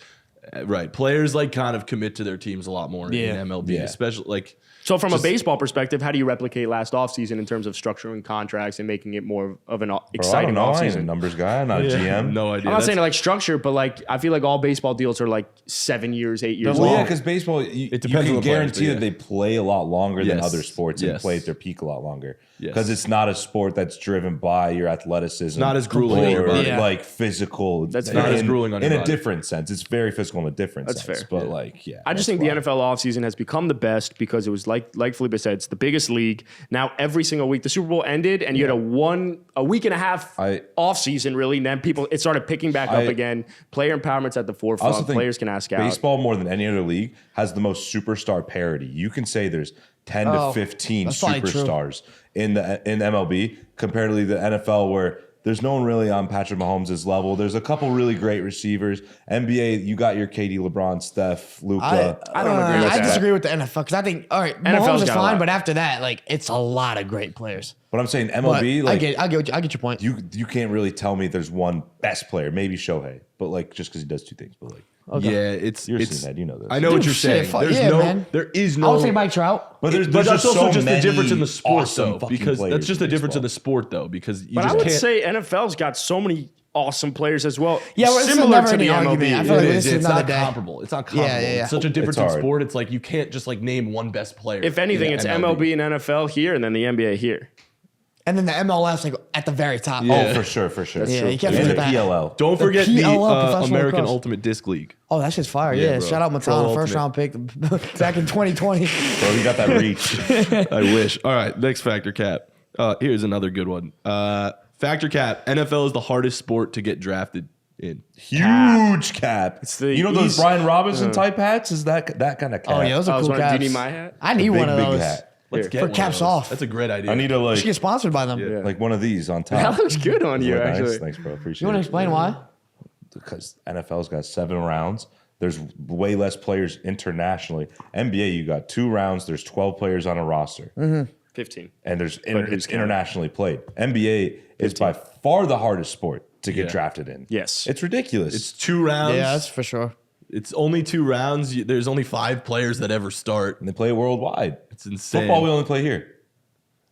right, players like kind of commit to their teams a lot more Yeah. in MLB, Yeah. especially like. So from a baseball perspective, how do you replicate last offseason in terms of structuring contracts and making it more of an Bro, I exciting don't know. I ain't a offseason? numbers guy. I'm not a GM. No idea. I'm not That's- saying like structure, but like I feel like all baseball deals are like 7 years, 8 years Well, long. yeah, because baseball, you depends can on the players, guarantee but that they play a lot longer than Yes. other sports and Yes. play at their peak a lot longer. Yes. Because it's not a sport that's driven by your athleticism. not as grueling on your or body. Yeah. like physical. That's not as in- grueling on in your a body. different sense. It's very physical in a different That's sense. fair. But like, yeah. I just think the NFL offseason has become the best because it was like Felipe said, it's the biggest league. Now every single week, the Super Bowl ended and you had a week and a half offseason really, and then it started picking back up again. Player empowerment's at the I also forefront. think Players can ask out. baseball more than any other league has the most superstar parity. You can say there's 10 to 15 that's probably true. superstars in MLB comparatively to the NFL, where there's no one really on Patrick Mahomes' level. There's a couple really great receivers. NBA, you got your KD, LeBron, Steph, Luka. I don't agree with I that. disagree with the NFL because I think Mahomes is fine, but after that, like it's a lot of great players. But I'm saying MLB, But I get your point. you can't really tell me there's one best player, maybe Shohei, but like just because he does two things, but like Yeah, it's you're seeing that, you know this. I know what Dude, you're shit, saying. man. There is I no. would say Mike Trout. but there's But that's just also so just the many difference in the sport, awesome though, fucking because players that's just the in difference in the baseball. sport, though, because you But I just would can't. say NFL's got so many awesome players as well. Yeah, well, it's similar never to the any argument. MLB. I feel like It this is. is It's another not day. comparable. It's not comparable. yeah. It's such a difference It's in hard. sport. It's like you can't just like name one best player. If anything, in it's MLB. MLB and NFL here, and then the NBA here. And then the MLS like at the very top. Yeah. Oh, for sure. Yeah, you can't And the forget that. PLL. Don't The forget the PLL, Professional American Lacrosse. Ultimate Disc League. Oh, that's just fire. Yeah, Yeah, bro. shout out Pro Matan, first round pick back in 2020. Bro, you got that reach. I wish. All right, next factor cap. Here's another good one. Factor cap. NFL is the hardest sport to get drafted in. Huge cap. It's the you know those easy- Brian Robinson type hats? Is that kind of cap? Oh yeah, those are I was cool wondering, caps. do you need my hat? I need one of big those. hat. Let's get For one of caps those. off. That's a great idea. I need a You should get sponsored by them. Yeah. like one of these on top. That looks good on you, Nice. actually. Thanks, bro. Appreciate You want to it. explain why? Because NFL's got 7 rounds. There's way less players internationally. NBA, you got 2 rounds. There's 12 players on a roster, 15. and who's it's counting? internationally played. NBA is by far the hardest sport to get Yeah. drafted in. Yes. It's ridiculous. It's 2 rounds. Yeah, that's for sure. It's only 2 rounds. There's only 5 players that ever start. and they play worldwide. It's insane. Football, we only play here.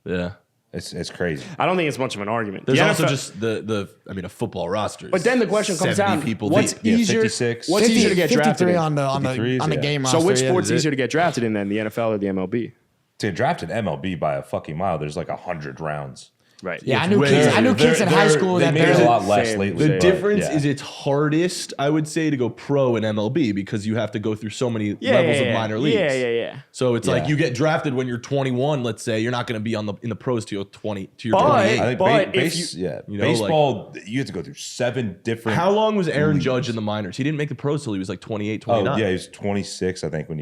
Yeah. It's crazy. I don't think it's much of an argument. There's The also NFL just a football roster. But then the question comes 70 down: people what's deep. Yeah, easier? 56. What's easier to get 53 drafted in? on the 53 on the yeah. game So roster. which yeah. sport's Is it? easier to get drafted in then, the NFL or the MLB? To get drafted MLB by a fucking mile, there's like 100 rounds. Right. Yeah, I It's knew way kids. I knew They're- kids in high they're- school they that made it a they're lot less Same. lately. The but, difference yeah. is it's hardest, I would say, to go pro in MLB because you have to go through so many levels of minor leagues. Yeah. So it's like Yeah. you get drafted when you're 21. Let's say you're not going to be in the pros till you're 20 to your But- 28. I think But base, if yeah, you know, baseball, you have to go through 7 different. How long was Aaron leagues. Judge in the minors? He didn't make the pros till he was like 28, Oh 29. yeah, he was 26, I think, when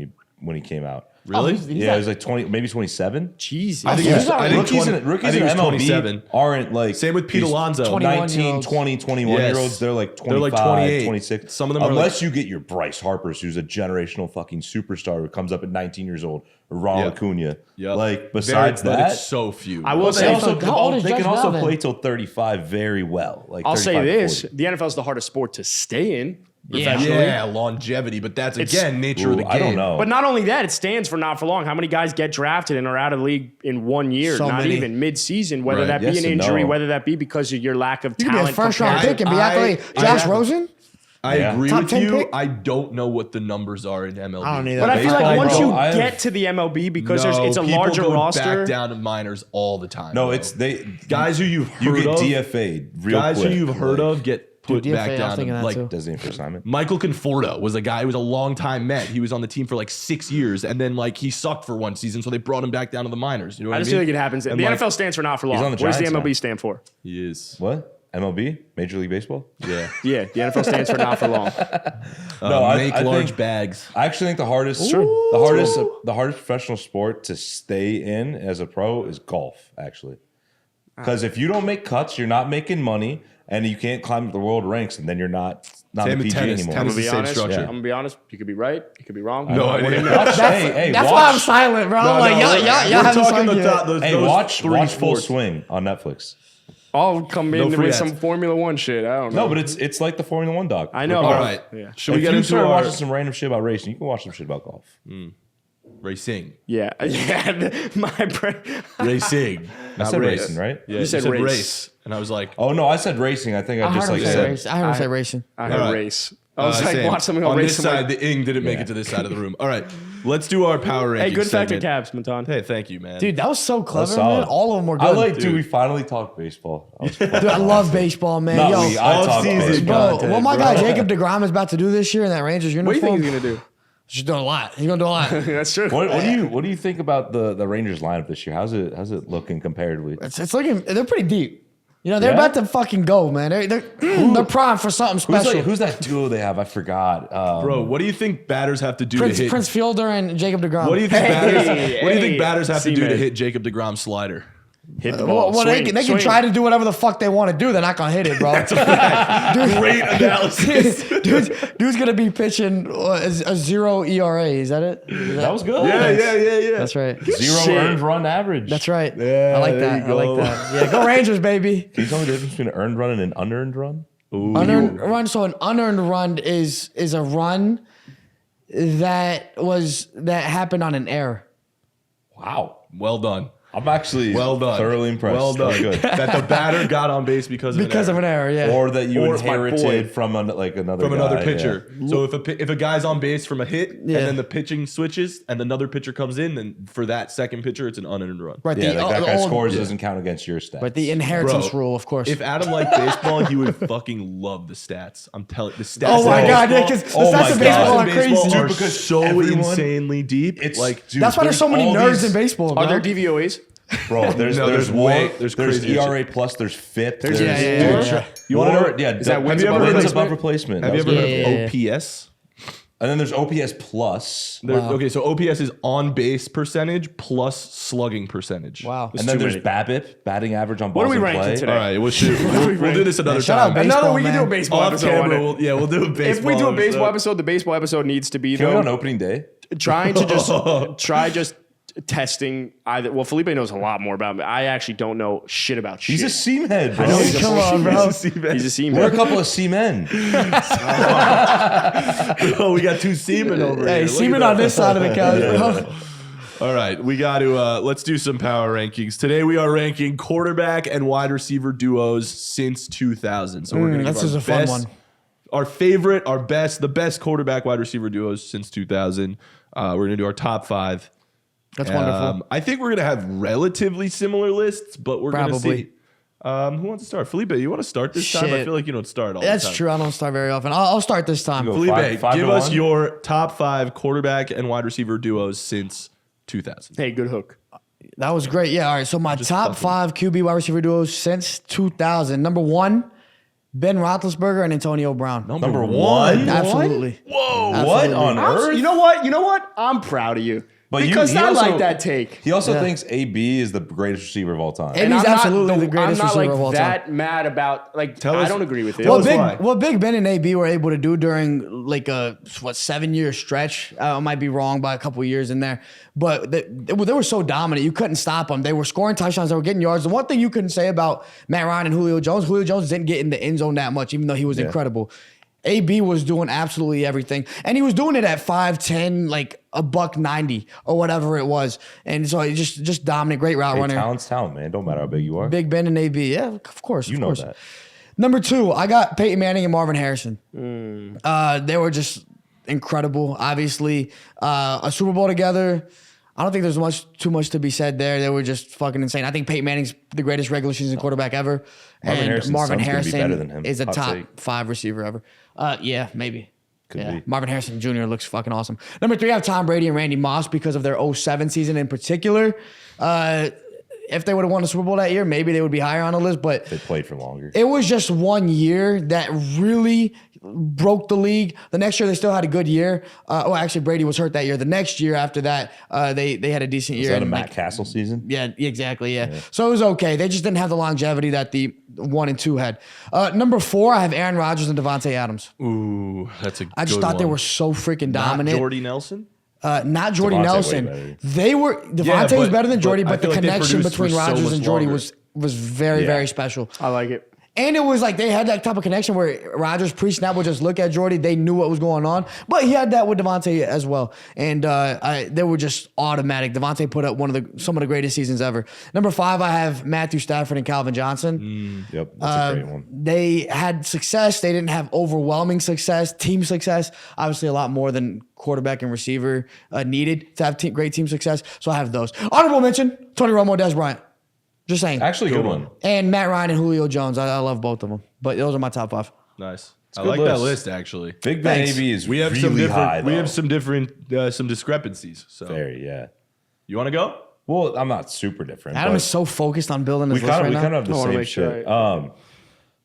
he came out. Really? Yeah, he was like 20, maybe 27. Jesus. I think, he's he was, not- I think Rookies 20 in, rookies I think in he was MLB 27. aren't like Same with Pete these Alonso. 19, 21-year-olds. 20, 21-year-olds. They're like 25, They're like 28. 26. Some of them are Unless you get your Bryce Harpers, who's a generational fucking superstar who comes up at 19 years old, or Ronald Yep. Acuna. Yep. Like, besides But that, it's so few. I will they say, also How old is they Judge can also now, play then? till 35 very well. Like I'll say 35 to this: 40. the NFL is the hardest sport to stay in. Yeah. professionally. yeah, longevity, but that's It's- again nature of the Ooh, game. I don't know. But not only that, it stands for not for long. How many guys get drafted and are out of the league in 1 year? So Not many. even mid-season. Whether Right. that be Yes an and injury, no. whether that be because of your lack of You could be a talent. first round compared- pick and be athlete. I- Josh I- Rosen. I Yeah. agree Top with 10 you. pick? I don't know what the numbers are in MLB. I don't either. But I feel like Baseball, once bro, you I have- get to the MLB, because No, it's a people larger go roster. back down to minors all the time. No, bro. it's they guys who you've you heard get of. DFA'd real Guys quick. who you've heard like, of get put Dude, DFA, back I was down. thinking that Like too. Designated for assignment. Michael Conforto was a guy who was a long-time Met. He was on the team for like 6 years, and then like he sucked for one season, so they brought him back down to the minors. You know what I I just mean? feel like it happens. And, The like, NFL stands for not for long. on What the does the Giants MLB now. stand for? He is. What? MLB? Major League Baseball? Yeah. Yeah, the NFL stands for not for long. No, I make think- large bags. I actually think the hardest professional sport to stay in as a pro is golf, actually. Because if you don't make cuts, you're not making money, and you can't climb the world ranks, and then you're not Same the with PG tennis. anymore. Tennis I'm gonna be is the same honest. structure. I'm gonna be honest. You could be right. You could be wrong. No idea. Hey, That's why I'm watch, silent, bro. No, like, no, y'all we're haven't talking sung the yet. top. Those, hey, those watch three Full sports. Swing on Netflix. I'll come in No free with ads. some Formula One shit. I don't know. No, but it's like the Formula One doc. I know. All bro. right. Yeah. Should we If get you into start our watching some random shit about racing, you can watch some shit about golf. racing? Yeah. My brain. Racing. I said racing, right? Yeah, You said race. and I was like, Oh no, I said racing. I think I I just heard like him say said. racing. I heard him say racing. I heard All right. race. I was like, same. watch something on on race. this I'm like, side. The ing didn't make it to this side of the room. All right, let's do our power rankings. hey, good factor segment. caps, Matan. Hey, thank you, man. Dude, that was so clever, solid. man. All of them were good. I like, Dude. dude. We finally talked baseball. I was Dude, I love baseball, man. Not Yo, we, I talk off-season baseball. bro, what my guy Jacob DeGrom is about to do this year in that Rangers What do you uniform, think he's gonna do? he's doing a lot. He's gonna do a lot. That's true. What do you think about the Rangers lineup this year? How's it looking comparatively? It's looking. They're pretty deep. You know, they're Yeah? about to fucking go, man. They're primed for something special. Who's that duo they have? I forgot. Bro, what do you think batters have to do to hit? Prince Fielder and Jacob DeGrom. What do you think Hey, batters? What do you think hey, batters have to do to C-man. hit Jacob DeGrom's slider? hit the ball. Well, they can try to do whatever the fuck they want to do. They're not gonna hit it, bro. Great analysis. Dude's gonna be pitching a 0 ERA. Is that it? That was good. Yeah. That's right. 0 earned run average. That's right. Yeah, I like there that. you I go. like that. Yeah, go Rangers, baby. Can you tell me the difference between an earned run and an unearned run? Unearned run. So an unearned run is a run that happened on an error. Wow. Well done. I'm actually thoroughly impressed. Well done. Good. That the batter got on base because Of an error, yeah. Or that you Or it's my boy. inherited from another guy, pitcher. yeah. So if a guy's on base from a hit Yeah. and then the pitching switches and another pitcher comes in, then for that second pitcher, it's an unearned run. Right. Yeah, like that guy old- scores doesn't count against your stats. But the inheritance Bro, rule, of course. If Adam liked baseball, he would fucking love the stats. I'm telling the stats. Oh my in God, yeah, baseball- because the Oh stats my of God. baseball are Stats in baseball crazy. are because so everyone- insanely deep. It's like That's why there's so many all nerds these- in baseball, bro. Are there DVOAs? Bro, there's No, there's there's way way- there's there's crazy ERA plus, there's FIP, there's yeah. You wanna know- yeah, Is that have wins you above ever wins replacement? above replacement? have you That ever was heard good. of OPS? And then there's OPS plus. Okay, so OPS is on base percentage plus slugging percentage. Wow. And then too there's many. BABIP, batting average on What balls are we in ranking play. today? All right, we'll do this another shout out time. baseball, Another, we can do a man. baseball Off episode on camera, it. we'll do a baseball. If we do a baseball episode. episode, the baseball episode needs to be Can we on though opening day? trying to just testing either. Well, Felipe knows a lot more about me. I actually don't know shit about shit. He's a seam head, bro. I know he's a Come on, bullshit bro. man. He's a seam We're a man. couple of seamen. Oh, we got two seamen over Hey, here. semen on this side of the couch, bro. All right, we got to let's do some power rankings. Today we are ranking quarterback and wide receiver duos since 2000. So we're going to this give is our a fun best, one. our favorite, our best, the best quarterback wide receiver duos since 2000. We're going to do our top 5. That's wonderful. I think we're going to have relatively similar lists, but we're going to Probably. see. Who wants to start? Felipe, you want to start this time? I Shit. feel like you don't start all the That's time. true. I don't start very often. I'll start this time. Go. Felipe, Five give to us one? your top 5 quarterback and wide receiver duos since 2000. Hey, good hook. That was great. Yeah. All right. So my top 5 QB wide receiver duos since 2000. Number 1, Ben Roethlisberger and Antonio Brown. Number one? Absolutely. Whoa, what Absolutely. on earth? You know what? You know what? I'm proud of you. But because he I also- like that take. He also Yeah. thinks AB is the greatest receiver of all time. And he's I'm not absolutely the greatest I'm not receiver like of all that time. mad about like. Tell I us- don't agree with it. tell us why. What Big Ben and AB were able to do during like a 7-year stretch. I might be wrong by a couple of years in there, but they were so dominant. You couldn't stop them. They were scoring touchdowns. They were getting yards. The one thing you couldn't say about Matt Ryan and Julio Jones didn't get in the end zone that much, even though he was incredible. AB was doing absolutely everything, and he was doing it at 5'10", like $190 or whatever it was. And so he just dominant, great route Hey, runner. talent's talent, man. Don't matter how big you are. Big Ben and AB, yeah, of course, You of know course. that. Number 2, I got Peyton Manning and Marvin Harrison. They were just incredible. Obviously, a Super Bowl together. I don't think there's too much to be said there. They were just fucking insane. I think Peyton Manning's the greatest regular season quarterback ever, Marvin and Harrison's Marvin son's gonna be better Harrison than him. is a Hot top take. 5 receiver ever. Yeah, maybe. Could Yeah. be. Marvin Harrison Jr. looks fucking awesome. Number 3, I have Tom Brady and Randy Moss because of their 07 season in particular. If they would have won the Super Bowl that year, maybe they would be higher on the list, but They played for longer. it was just 1 year that really broke the league. The next year they still had a good year. Actually Brady was hurt that year. The next year after that, they had a decent year. Is that a and, Matt like, Castle season? yeah, exactly. Yeah. So it was okay. They just didn't have the longevity that the 1 and 2 had. Number 4, I have Aaron Rodgers and Devontae Adams. Ooh, that's a I just good thought they one. were so freaking Not dominant. Jordy Nelson? Not Jordy Devontae way Nelson. better. They were Devontae Yeah, was but- better than Jordy, but I but the feel like they connection produced for between so Rodgers much and Jordy longer. was very, Yeah. very special. I like it. And it was like they had that type of connection where Rodgers pre-snap would just look at Jordy. They knew what was going on. But he had that with Devontae as well. And they were just automatic. Devontae put up some of the greatest seasons ever. Number 5, I have Matthew Stafford and Calvin Johnson. Yep, that's a great one. They had success. They didn't have overwhelming success, team success. Obviously, a lot more than quarterback and receiver needed to have great team success. So I have those. Honorable mention, Tony Romo, Des Bryant. Just saying. Actually, good one. And Matt Ryan and Julio Jones. I love both of them. But those are my top 5. Nice. a I good like that list. list actually. Big Ben Thanks. AB is We have really some different. high. We though. have some different some discrepancies. So Very, yeah. you want to go? Well, I'm not super different. Adam but is so focused on building his we list kind right of now. have the I wanna same make sure shit.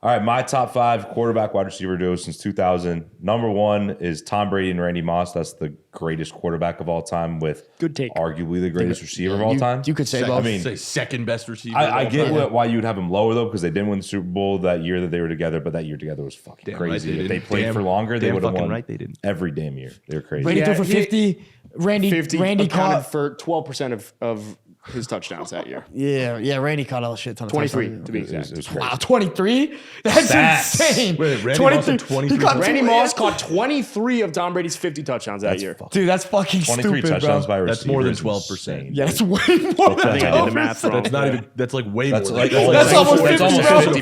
All right, my top 5 quarterback wide receiver duos since 2000. Number 1 is Tom Brady and Randy Moss. That's the greatest quarterback of all time with Good take. arguably the greatest receiver of all time. You could say both. I mean, say second best receiver. I get why you'd have him lower, though, because they didn't win the Super Bowl that year that they were together, but that year together was fucking crazy. Right, if they played for longer, they would have won they didn't. every damn year. They were crazy. Brady threw for 50. Randy accounted caught for 12% of his touchdowns that year. Yeah, Randy caught a shit ton of 23 touchdowns. to be exact. It was crazy. Wow, 23? That's Stats. insane. Wait, Randy Moss had 23 He caught Randy 20 Moss caught 23 of Tom Brady's 50 touchdowns that year. Dude, that's fucking 23 stupid, touchdowns bro. by a That's receiver. more than is 12%. insane. Yeah, that's way more than I think I did the math wrong. That's not even. That's like way That's more. like That's almost 50,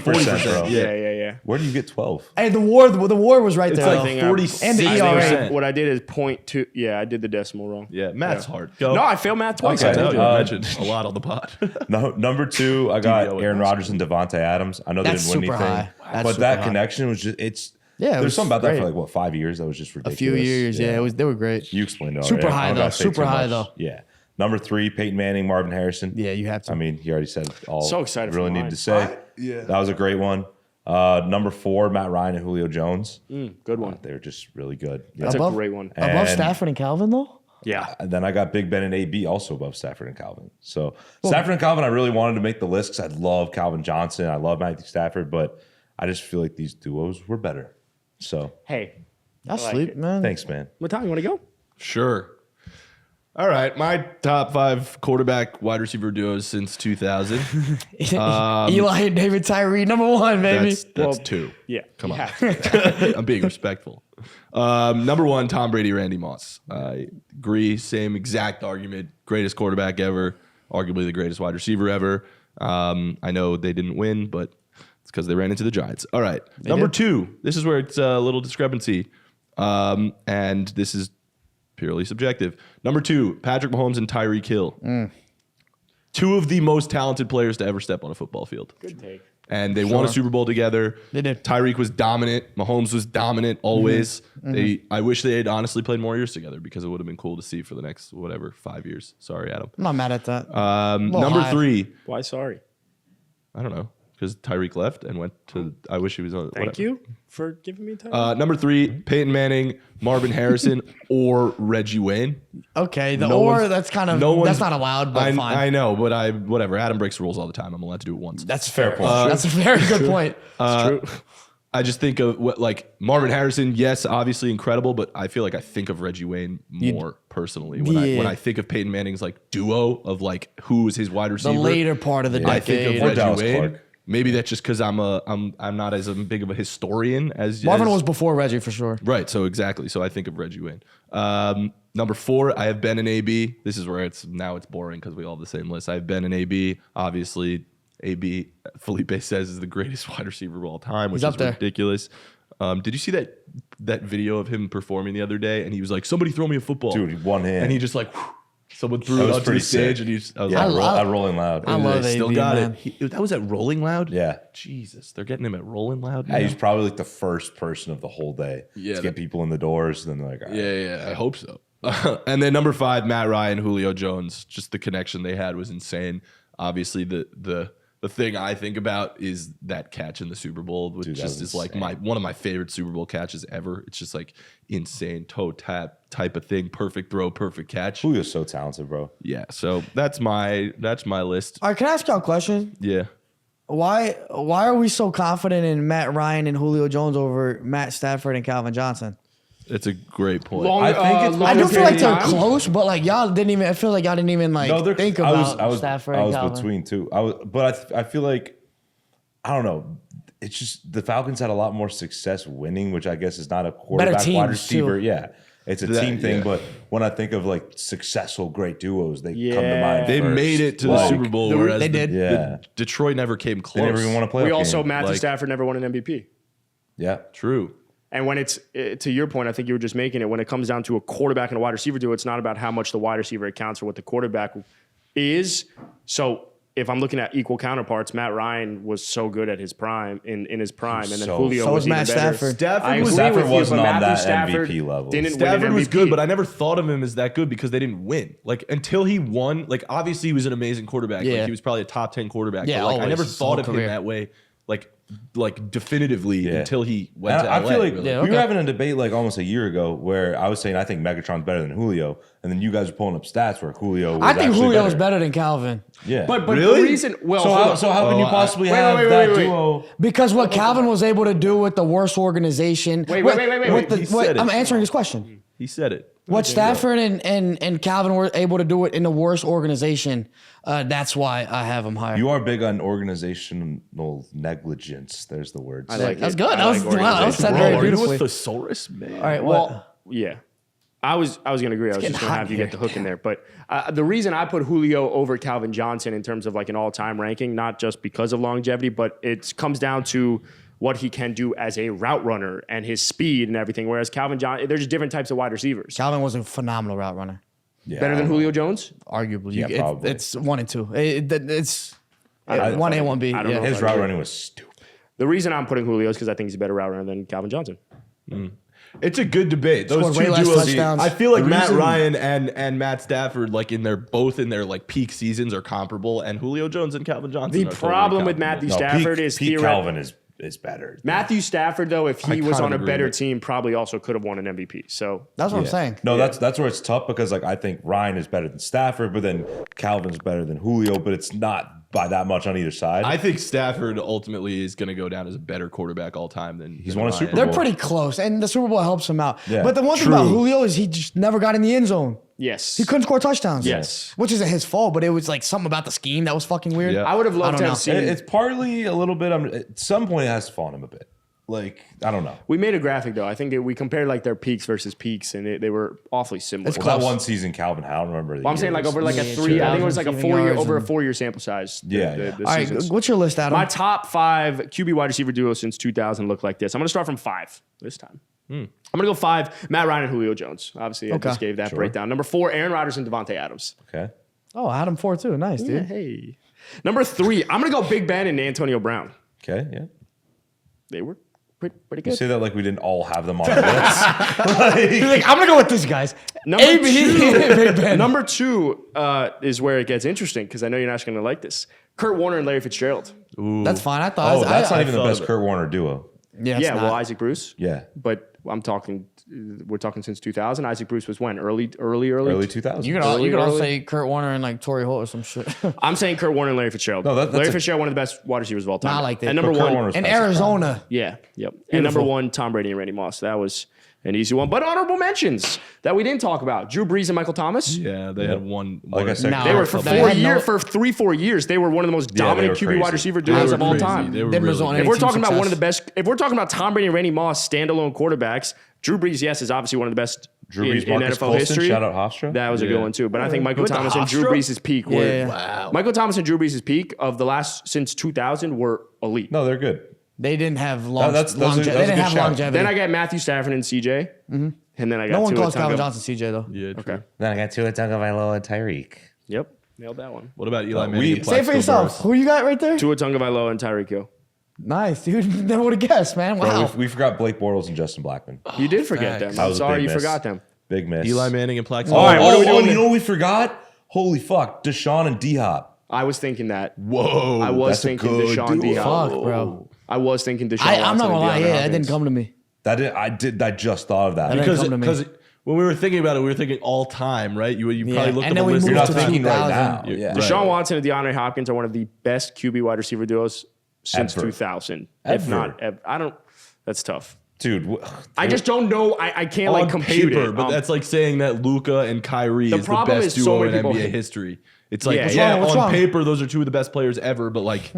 bro. 50%, bro. Yeah. Where do you get 12? Hey, the war was right It's there. like though. 46%. And the ERA. What I did is 0.2. Yeah, I did the decimal wrong. Yeah, Matt's hard. Go. No, I failed math twice. Okay. I told you. I mentioned a lot on the pod. No, number 2, I got DVO Aaron was Rodgers and Devontae Adams. I know they That's didn't win super anything, high. That's but super that high. connection was just Yeah, it There's was something about that great. for like what 5 years that was just A ridiculous. few years, yeah, they were great. You explained it already. Super I high, don't though. gotta say Super too high, much. though. Yeah. Number 3, Peyton Manning, Marvin Harrison. Yeah, you have to. I mean, he already said all. So excited for Really mine. need to say. That was a great one. Number 4, Matt Ryan and Julio Jones. Good one. They were just really good. That's Above- a great one. Above And- Stafford and Calvin, though? Yeah. And then I got Big Ben and AB also above Stafford and Calvin. So Stafford and Calvin, I really wanted to make the list because I love Calvin Johnson. I love Matthew Stafford, but I just feel like these duos were better. So Hey, I like sleep, it. man. thanks, man. Matan, you want to go? Sure. All right, my top 5 quarterback wide receiver duos since 2000. Eli and David Tyree, number 1, baby. That's Well, 2. Yeah. Come on. Yeah. I'm being respectful. Number 1, Tom Brady, Randy Moss. I agree. Same exact argument. Greatest quarterback ever. Arguably the greatest wide receiver ever. I know they didn't win, but it's because they ran into the Giants. All right. Number 2. This is where it's a little discrepancy. And this is purely subjective. Number 2, Patrick Mahomes and Tyreek Hill. 2 of the most talented players to ever step on a football field. Good take. And they won a Super Bowl together. They did. Tyreek was dominant. Mahomes was dominant always. I wish they had honestly played more years together because it would have been cool to see for the next 5 years. Sorry, Adam. I'm not mad at that. Number high. 3, Why sorry? I don't know, because Tyreek left and went to. I wish he was on. Thank whatever. you for giving me time. Number 3, Peyton Manning, Marvin Harrison, or Reggie Wayne. Okay, the No or one's- that's kind of no one's- that's not allowed, but fine. I know, but whatever. Adam breaks the rules all the time. I'm allowed to do it once. That's fair point. That's a very good point. True. I just think of what like Marvin Harrison. Yes, obviously incredible, but I feel like I think of Reggie Wayne more personally when Yeah. I think of Peyton Manning's like duo of like who was his wide The receiver. later part of the I think decade. of Reggie Dallas Wayne. Clark. Maybe that's just because I'm not as big of a historian as Marvin as- was before Reggie for sure. right. So exactly. So I think of Reggie Wayne. Number 4, I have Ben and AB. This is where it's boring because we all have the same list. I have Ben and AB. Obviously, AB Felipe says is the greatest wide receiver of all time, which He's is up there. ridiculous. Did you see that video of him performing the other day? And he was like, "Somebody throw me a football." Dude, one hand. And he just like, someone threw That it was onto the pretty stage, sick. and I was Yeah, like, at Rolling Loud. I love they still AB, got man. it. That was at Rolling Loud. Yeah. Jesus, they're getting him at Rolling Loud. Yeah, now? he's probably like the first person of the whole day Yeah, to get people in the doors. And then they're like, all right. Yeah, I hope so. And then number 5, Matt Ryan, Julio Jones. Just the connection they had was insane. Obviously, the thing I think about is that catch in the Super Bowl, which Dude, that just was is like insane. one of my favorite Super Bowl catches ever. It's just like insane toe tap type of thing, perfect throw, perfect catch. Julio's so talented, bro. Yeah, so that's my list. All right, can I ask y'all a question? Yeah. Why are we so confident in Matt Ryan and Julio Jones over Matt Stafford and Calvin Johnson? It's a great point. Long- I think it's I do longer feel like period they're of time. close, but like y'all didn't even. I feel like y'all didn't even like think about Stafford I and was Calvin. between two. I feel like I don't know. It's just the Falcons had a lot more success winning, which I guess is not a quarterback teams, wide receiver. too. Yeah, it's a That- team thing. yeah. But when I think of like successful great duos, they come to Yeah. mind. They first. made it to the Like, Super Bowl, the- whereas they did. the Yeah. Detroit never came They close. never even won a playoff We also, game. Matthew Like- Stafford never won an MVP. Yeah, True. And when it's to your point, I think you were just making it. When it comes down to a quarterback and a wide receiver duo, it's not about how much the wide receiver accounts for what the quarterback is. So if I'm looking at equal counterparts, Matt Ryan was so good at his prime in his prime, and then So- Julio So was was even Matt better. Stafford. Stafford I was- agree Stafford with you, wasn't but on Matthew that Stafford MVP level. Didn't Stafford win an was MVP. good, but I never thought of him as that good because they didn't win. Like until he won, like obviously he was an amazing quarterback. Yeah. Like he was probably a top 10 quarterback. Yeah, but like I always, never his thought whole of him career. that way. Like like definitively until he went And to I LA. feel like really. we were having a debate like almost a year ago where I was saying I think Megatron's better than Julio, and then you guys are pulling up stats where Julio. Was I think actually Julio is better than Calvin. Yeah, But Really? the reason, well, so hold how, on. so how can you possibly wait, have wait, that wait. duo? Because what Calvin was able to do with the worst organization. Wait. He said I'm it. answering his question. He said it. What Stafford and Calvin were able to do it in the worst organization. That's why I have him higher. You are big on organizational negligence. There's the word. I like That's it. good. I That was, like wow, that was said Bro, very are you beautifully. a thesaurus, man? All right, Well, yeah. I was going to agree. I was getting just going to hot have you here. get the hook in there. But the reason I put Julio over Calvin Johnson in terms of like an all-time ranking, not just because of longevity, but it comes down to what he can do as a route runner and his speed and everything. Whereas Calvin Johnson, there's different types of wide receivers. Calvin was a phenomenal route runner. Yeah, Better than Julio Jones? Arguably. Yeah, probably. It's 1 and 2. It's I- 1 A, 1 B. I don't Yeah. know. His route running was stupid. The reason I'm putting Julio is because I think he's a better route runner than Calvin Johnson. It's a good debate. Those Scored two way less duos. touchdowns. I feel like The Matt reason- Ryan and Matt Stafford, like both in their like peak seasons, are comparable, and Julio Jones and Calvin Johnson. The are totally problem with comparable. Matthew Stafford is Pete theoretic- Calvin is better. Matthew Stafford, though, if he I was kind on of a agree better with it. team, probably also could have won an MVP. So That's what I'm saying. No, that's where it's tough because like I think Ryan is better than Stafford, but then Calvin's better than Julio, but it's not by that much on either side. I think Stafford ultimately is going to go down as a better quarterback all time than He's won a Ryan. Super They're Bowl. pretty close, and the Super Bowl helps him out. Yeah, But the one thing about true. Julio is he just never got in the end zone. yes, He couldn't score touchdowns. Yes. Which isn't his fault, but it was like something about the scheme that was fucking weird. Yeah. I would have loved I to don't have know. seen. It's partly a little bit. At some point, it has to fall on him a bit. Like I don't know. We made a graphic though. I think we compared like their peaks versus peaks, and they were awfully similar. It's Well, that one season, Calvin, I don't remember. Well, I'm saying like over like a Yeah, 3. I think it was like a 2,000 4-year yards over a and- 4-year sample size. Yeah. The All right, seasons. what's your list, Adam? My top 5 QB wide receiver duo since 2000 look like this. I'm going to start from 5 this time. I'm going to go 5. Matt Ryan and Julio Jones. Obviously, I Okay. just gave that breakdown. Number 4, Aaron Rodgers and Devontae Adams. Okay. Oh, Adam 4 too. Nice, dude. Hey. Number 3, I'm going to go Big Ben and Antonio Brown. Okay. Yeah. They were pretty You good. say that like we didn't all have them on the list. He's like, I'm gonna go with this, guys. Number Big 2, Ben. number 2 is where it gets interesting because I know you're not going to like this. Kurt Warner and Larry Fitzgerald. That's fine. I thought. Oh, that's not even the thought best of it. Kurt Warner duo. Yeah, it's Yeah, not. well, Isaac Bruce. Yeah. But we're talking since 2000. Isaac Bruce was when? Early Early 2000s. You could all early. say Kurt Warner and like Torrey Holt or some shit. I'm saying Kurt Warner and Larry Fitzgerald. No, that's Larry a- Fitzgerald, one of the best wide receivers of all time. I like that. And number But Kurt 1, Warner was In past his Arizona. yeah, yep. And number Beautiful. 1, Tom Brady and Randy Moss. That was an easy one. But honorable mentions that we didn't talk about: Drew Brees and Michael Thomas. Yeah, they had one. Like I said, No. They were for They 4 had years, no- for 4 years. They were one of the most Yeah, they dominant were QB crazy. wide receiver They duos were of all crazy. time. They were Didn't really result in good. If we're team talking about one of the success. best, if we're talking about Tom Brady and Randy Moss standalone quarterbacks, Drew Brees, yes, is obviously one of the best Drew in Brees, Marcus NFL Colston, history. shout out Hofstra. That was a Yeah. good one too. But I think Michael With the Thomas and Drew Hofstra? Brees' peak were Yeah. Wow. Michael Thomas and Drew Brees' peak of the last since 2000 were elite. No, they're good. They didn't have That was a longevity. They good didn't have shout. longevity. Then I got Matthew Stafford and CJ, and then I got no one Tua calls Calvin Tagovailoa. Johnson CJ though. Yeah, true. Okay, Then I got Tua Tagovailoa and Tyreek. yep, nailed that one. What about Eli we- Manning? and Say it for Plaxico yourself. Burress? Who you got right there? Tua Tagovailoa and Tyreek Hill. Nice, dude. Never would have guessed, man. Bro, Wow. we forgot Blake Bortles and Justin Blackman. You did forget them. facts. That I'm was a sorry big you miss. forgot them. Big miss. Eli Manning and Plaxico. All right, what are we doing You then? know what we forgot? Holy fuck. Deshaun and D-Hop. I was thinking that. Whoa. I was that's a thinking good Deshaun duo. D-Hop. Fuck, bro. I was thinking Deshaun. I'm not Watson gonna and lie. DeAndre Yeah, that Hopkins. didn't come to me. I just thought of that. That didn't come to me. Because when we were thinking about it, we were thinking all time, right? You Yeah, probably looked and at then the we list. moved You're not to thinking right 2000. now. Yeah. Deshaun Watson and DeAndre Hopkins are one of the best QB wide receiver duos since Ever. 2000. If Ever. not, I don't. That's tough. Dude. I just don't know. I can't like on compute paper, it. but that's like saying that Luka and Kyrie is the problem best is so duo many in people NBA hate- history. It's like, Yeah, yeah, wrong? What's on wrong? paper, those are two of the best players ever, but like,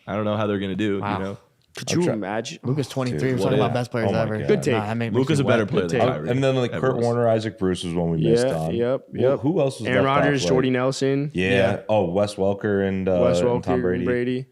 I don't know how they're going to do, Wow. you know? Could you imagine? Lucas 23. Dude, We're what talking a- about best players oh my ever. God. Good take. that makes Luka's me a better wet. player than take. Kyrie. And then like Ever Kurt was. Warner, Isaac Bruce was one we missed on. Yep. Who else was Aaron left off, Rodgers, like- Jordy Nelson, Yeah. Oh, Wes Welker and Wes and Welker, Tom Brady. Brady.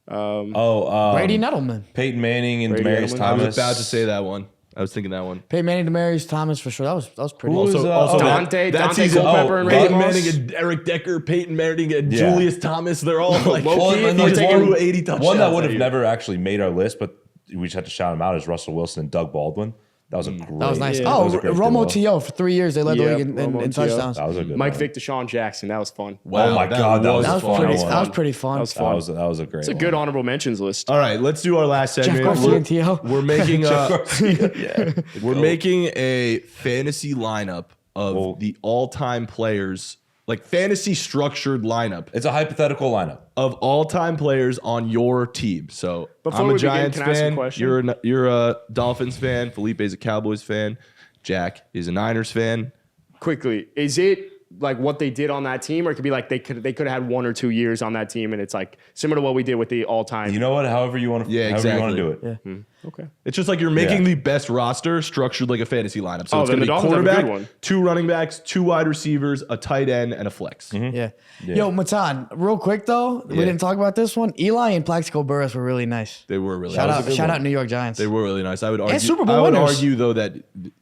Brady Nettleman. Peyton Manning and Brady Demaryius Edelman. I Thomas. was about to say that one. I was thinking that one. Peyton Manning, Demaryius Thomas for sure. That was pretty. Who was, Also, Dante season, Culpepper and Peyton Randy Manning Moss. and Eric Decker, Peyton Manning and Yeah. Julius Thomas, they're all like, Low key, and you're there's taking- threw 80 touchdowns. one that would have that year. never actually made our list, but we just had to shout him out is Russell Wilson and Doug Baldwin. That was a great. That was nice. Yeah, Oh, that was a great Romo duo. T.O. for 3 years. They led the Yep, league Romo in T.O. touchdowns. That was a good Mike one. Vick, Deshaun Jackson. That was fun. Oh my God, that was That was fun. pretty. one. That was pretty fun. That was fun. That was a great. It's a one. good honorable mentions list. All right, let's do our last segment. Garcia and T.O. We're making Yeah. we're making a fantasy lineup of Well- the all-time players, like fantasy structured lineup It's a hypothetical lineup. of all-time players on your team. So Before I'm we a begin, Giants can I ask a fan. question? You're a Dolphins fan. Felipe is a Cowboys fan. Jack is a Niners fan. Quickly, is it like what they did on that team, or it could be like they could have had 1 or 2 years on that team, and it's like similar to what we did with the all time? You know what? However you want to. Yeah, however you want to exactly. do it. Okay. It's just like you're making Yeah. the best roster structured like a fantasy lineup. So Oh, it's then going to the be Dolphins have a good quarterback, one. 2 running backs, 2 wide receivers, a tight end, and a flex. Yeah. Yo, Matan, real quick though, we didn't talk about this one. Eli and Plaxico Burress were really nice. They were really Shout nice. out New York Giants. They were really nice. I would argue. Super Bowl I would winners. argue though that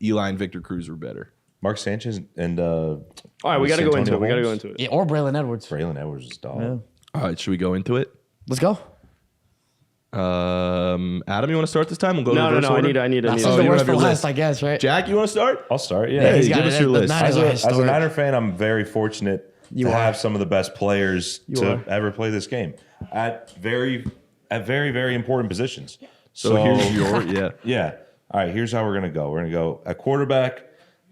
Eli and Victor Cruz were better. Mark Sanchez and. All right, we got to go into it. We got to go into it. Yeah, or Braylon Edwards. Braylon Edwards is dog. Yeah. All right, should we go into it? Let's go. Adam, you want to start this time? We'll go No, reverse I order. need. This is Oh, the you don't worst have for your last, list. I guess, right? Jack, you want to start? I'll start. Yeah. Yeah, he's give got us it. your The list. Niners As are a historic. Niner fan, I'm very fortunate to have some of the best players to ever play this game at very very important positions. So here's your Yeah. All right, here's how we're going to go. We're going to go at quarterback,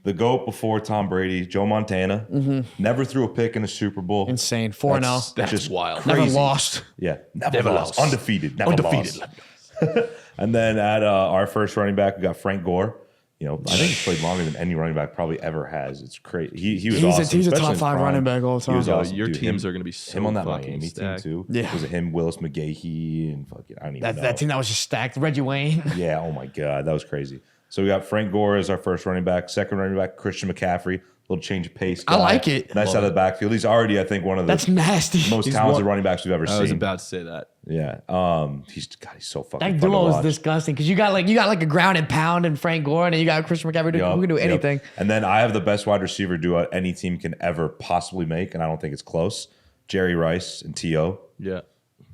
the GOAT before Tom Brady, Joe Montana. Never threw a pick in a Super Bowl. Insane. 4-0. That's just wild. Never crazy. lost. Yeah, never lost. Undefeated. Never Undefeated. lost. And then at our first running back, we got Frank Gore. You know, I think he's played longer than any running back probably ever has. It's crazy. He was awesome. He's a especially top in his 5 prime. running back all the He was time. awesome. Your Dude, teams him- are going to be so him on that fucking Miami stacked. team too. Yeah. Was it him, Willis McGahee, and fucking I don't even know. That team that was just stacked. Reggie Wayne. Yeah, oh my God, that was crazy. So we got Frank Gore as our first running back. Second running back, Christian McCaffrey. Little change of pace. I guy. like it. Nice out of the backfield. He's already, I think, one of the That's nasty. most He's talented one- running backs we've ever I was seen. about to say that. Yeah. He's so fucking That fun to duo is watch. disgusting because you got like a ground and pound and Frank Gore, and then you got Christian McCaffrey who can do Yup. anything. And then I have the best wide receiver duo any team can ever possibly make, and I don't think it's close. Jerry Rice and T.O. Yeah.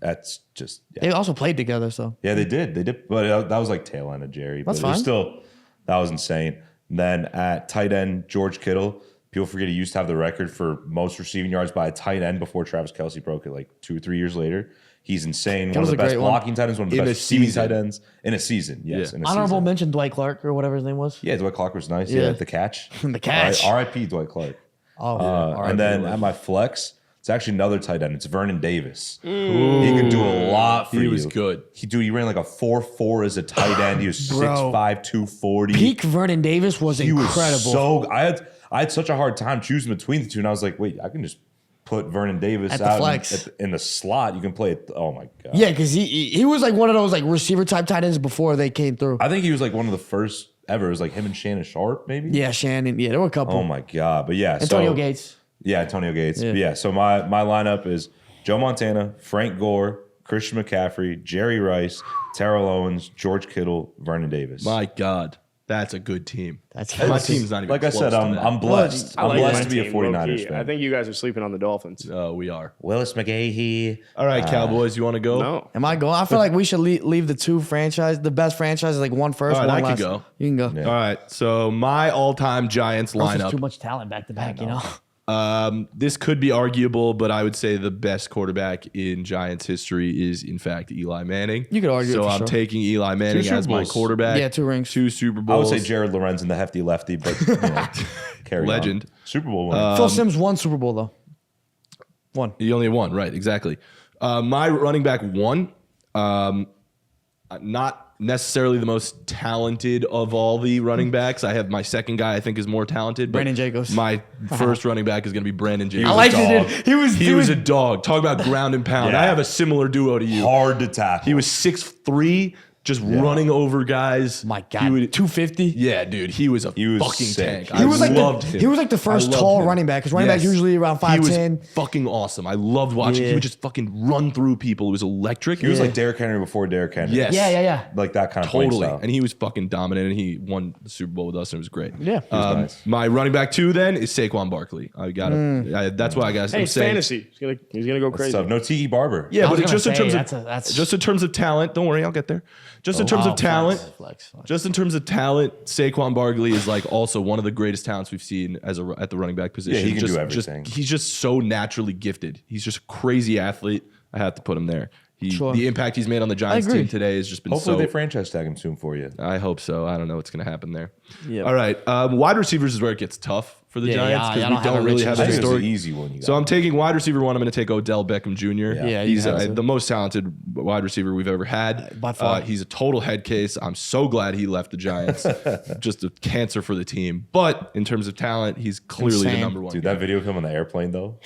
That's just They also played together, so yeah, they did, but that was like tail end of Jerry. That's but it was fine. still, that was insane. And then at tight end, George Kittle. People forget he used to have the record for most receiving yards by a tight end before Travis Kelce broke it like 2 or 3 years later. He's insane. One of Kittle's the a best great one. blocking tight ends, one of the In best a receiving season. tight ends in a season. Yes, Yeah. in a honorable season. mention Dwight Clark or whatever his name was. Yeah, Dwight Clark was nice. Yeah. Yeah, the catch. The catch. R.I.P. Dwight Clark. Oh, And then at my flex, it's actually another tight end. It's Vernon Davis. He can do a lot for you. He was good. He ran like a 4.4 as a tight end. He was Bro. 6'5", 240. peak Vernon Davis was He incredible. was so. I had such a hard time choosing between the two, and I was like, wait, I can just put Vernon Davis At the out flex. in the slot. You can play it. Oh my God. Yeah, because he was like one of those like receiver type tight ends before they came through. I think he was like one of the first ever. It was like him and Shannon Sharp, maybe. Yeah, Shannon. Yeah, there were a couple. Oh my God. But yeah, Antonio so, Gates. Yeah, Antonio Gates. Yeah. Yeah. So my lineup is Joe Montana, Frank Gore, Christian McCaffrey, Jerry Rice, Terrell Owens, George Kittle, Vernon Davis. My God, that's a good team. That's My team's not even like I close said, to I'm that. blessed. I I'm like blessed my to be a team, 49ers low-key. fan. I think you guys are sleeping on the Dolphins. We are. Willis McGahee. All right, Cowboys, you want to go? No. Am I going? I feel like we should leave the the best franchises, like one first, All right, one I can last. go. You can go. All right, so my all-time Giants Plus, there's too lineup. much talent back to back, you know. This could be arguable, but I would say the best quarterback in Giants history is, in fact, Eli Manning. You could argue it So for I'm sure. taking Eli Manning Super as my Bowls. quarterback. Yeah, 2 rings. 2 Super I would Bowls. say Jared Lorenz and the hefty lefty, but you know, carry on. Legend. Super Bowl winner. Phil Simms won Super Bowl though. One. He only won, right? Exactly. My running back won. Not necessarily the most talented of all the running backs. I have my second guy I think is more talented. But Brandon Jacobs. My first running back is going to be Brandon Jacobs. I like dog. it. Dude. He was a dog. Talk about ground and pound. Yeah. I have a similar duo to you. Hard to tackle. He was 6'3", just running over guys. My God, He would- 250. yeah, dude, he was a He was fucking sick. tank. He I was like loved him. he was like the first I loved tall him. running back because running backs Yes. usually around He was 5'10". fucking awesome. I loved watching. Yeah. He would just fucking run through people. It was electric. He was like Derrick Henry before Derrick Henry. yes, Yeah. Like that kind of playing totally. style. And he was fucking dominant. And he won the Super Bowl with us, and it was great. Yeah. nice. My running back 2 then is Saquon Barkley. I got to. That's why I got. Hey, it's fantasy. He's gonna go crazy. So no Tiki Barber. Yeah, I but was it's just in gonna terms say, of that's just in terms of talent. Don't worry, I'll get there. Just in terms of talent, Flex. just in terms of talent, Saquon Barkley is like also one of the greatest talents we've seen at the running back position. Yeah, he can just, do everything. He's just so naturally gifted. He's just a crazy athlete. I have to put him there. The impact he's made on the Giants team today has just been Hopefully so. they franchise tag him soon for you. I hope so. I don't know what's going to happen there. Yep. All right. Wide receivers is where it gets tough for the Giants because we don't really have I a think it's story. an easy one. You got. So I'm taking wide receiver one. I'm going to take Odell Beckham Jr. Yeah, He's you have to. the most talented wide receiver we've ever had. By far. He's a total head case. I'm so glad he left the Giants. Just a cancer for the team. But in terms of talent, he's clearly the Insane. number one. Dude, guy. that video of him on the airplane though.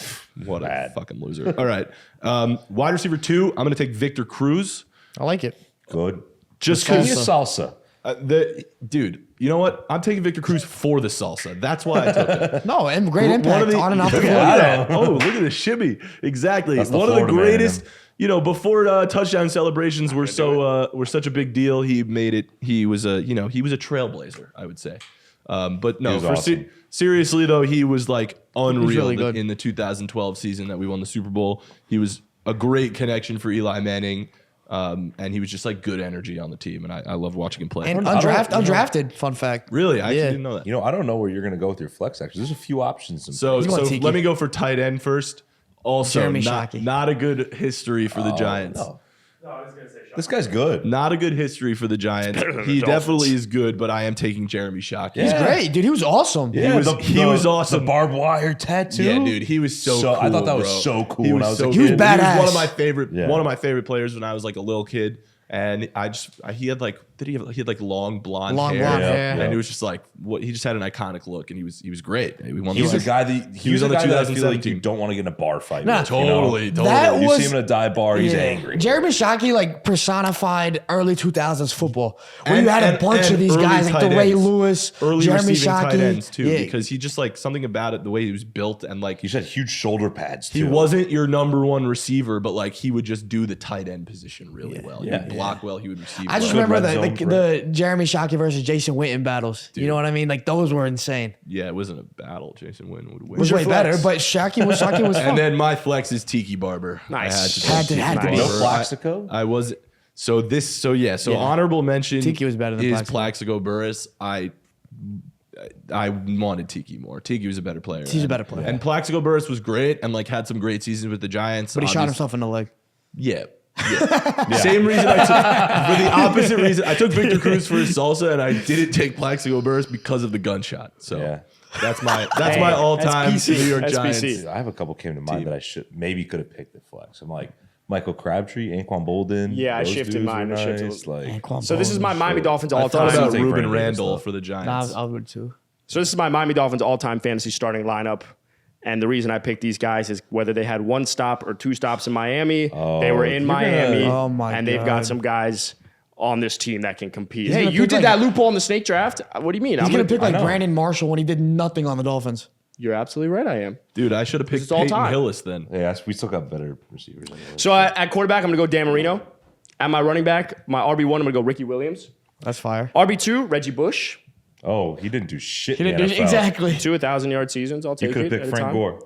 What a bad. fucking loser. All right. Wide receiver two, I'm going to take Victor Cruz. I like it. Good. Just Give me a because, salsa. dude, you know what? I'm taking Victor Cruz for the salsa. That's why I took it. No, and great impact on and off the Look field. at that. Oh, look at the shimmy. Exactly. That's the One of the Florida man in greatest. him. You know, before touchdown celebrations were such a big deal, he made it. He was a trailblazer, I would say. But no, He was awesome. Seriously though, he was like unreal really good. in the 2012 season that we won the Super Bowl. He was a great connection for Eli Manning. And he was just like good energy on the team, and I love watching him play. And undrafted, fun fact. Really, I actually Yeah. didn't know that. You know, I don't know where you're gonna go with your flex. Actually, there's a few options. So You want so Tiki. let me go for tight end first. Also, Jeremy not Shockey. a good history for the Giants. No. This guy's good. Not a good history for the Giants. He definitely is good, but I am taking Jeremy Shockey. He's great, dude. He was awesome. Yeah, he was awesome. The barbed wire tattoo. Yeah, dude, he was so cool. I thought that was bro. so cool He when was I was so a He was cool. badass. He was one of my Yeah. favorite players when I was like a little kid. And he had like long blonde hair. blonde hair. And it was just like he just had an iconic look, and he was great. We won He's the a guy that he was on the guy that I feel like 2017 you don't want to get in a bar fight. Nah, with, you know? Totally. That You was see him in a dive bar, he's yeah. angry. Jeremy Shockey like personified early 2000s football, where And- you had a and- bunch and of these early guys like the tight Ray ends. Lewis, early Jeremy receiving Shockey, tight ends too, yeah. because he just like something about it, the way he was built, and like He just had huge shoulder pads. he Too. wasn't your number one receiver, but like he would just do the tight end position really well. He Yeah. would block well. He would receive. I just well. remember red zone the Jeremy Shockey versus Jason Witten battles. You know what I mean? Like those were insane. Yeah, it wasn't a battle. Jason Witten would win. It was your way flex? better, but Shockey was fun. And then my flex is Tiki Barber. Nice. I had to, Had to Tiki be. No Barber. Plaxico? I was so Yeah. honorable mention. Tiki was better than is Plaxico. Plaxico Burress. I wanted Tiki more. Tiki was a better player. He's a better player. And Plaxico Burress was great and like had some great seasons with the Giants. But he shot Obvious- himself in the leg. Yeah. Same reason I took for the opposite reason. I took Victor Cruz for his salsa, and I didn't take Plaxico Burress because of the gunshot. So Yeah. that's my all time PC. New York That's Giants. PC. Dude, I have a couple came to mind that I should maybe could have picked the flex. I'm like Michael Crabtree, Anquan Bolden. Yeah, I those shifted dudes mine. were I shifted nice, like, So this is my Miami Dolphins I all thought time. about Take Ruben Brandon Davis, Randall though. for the Giants. I would too. So this is my Miami Dolphins all-time fantasy starting lineup. And the reason I picked these guys is whether they had one stop or two stops in Miami. They were in you're gonna- Miami. Oh, my and they've got God. some guys on this team that can compete. He's Hey, gonna you pick did like- that loophole in the snake draft? What do you mean? He's gonna pick like know. Brandon Marshall when he did nothing on the Dolphins. You're absolutely right, I am. Dude, I should have picked it's all Peyton time. Hillis then. yeah, we still got better receivers. Anyway. So at quarterback, I'm going to go Dan Marino. At my running back, my RB1, I'm going to go Ricky Williams. That's fire. RB2, Reggie Bush. Oh, he didn't do shit. He in didn't the do NFL. exactly. 1,000-yard seasons. I'll You take could it have at picked a Frank time. Gore.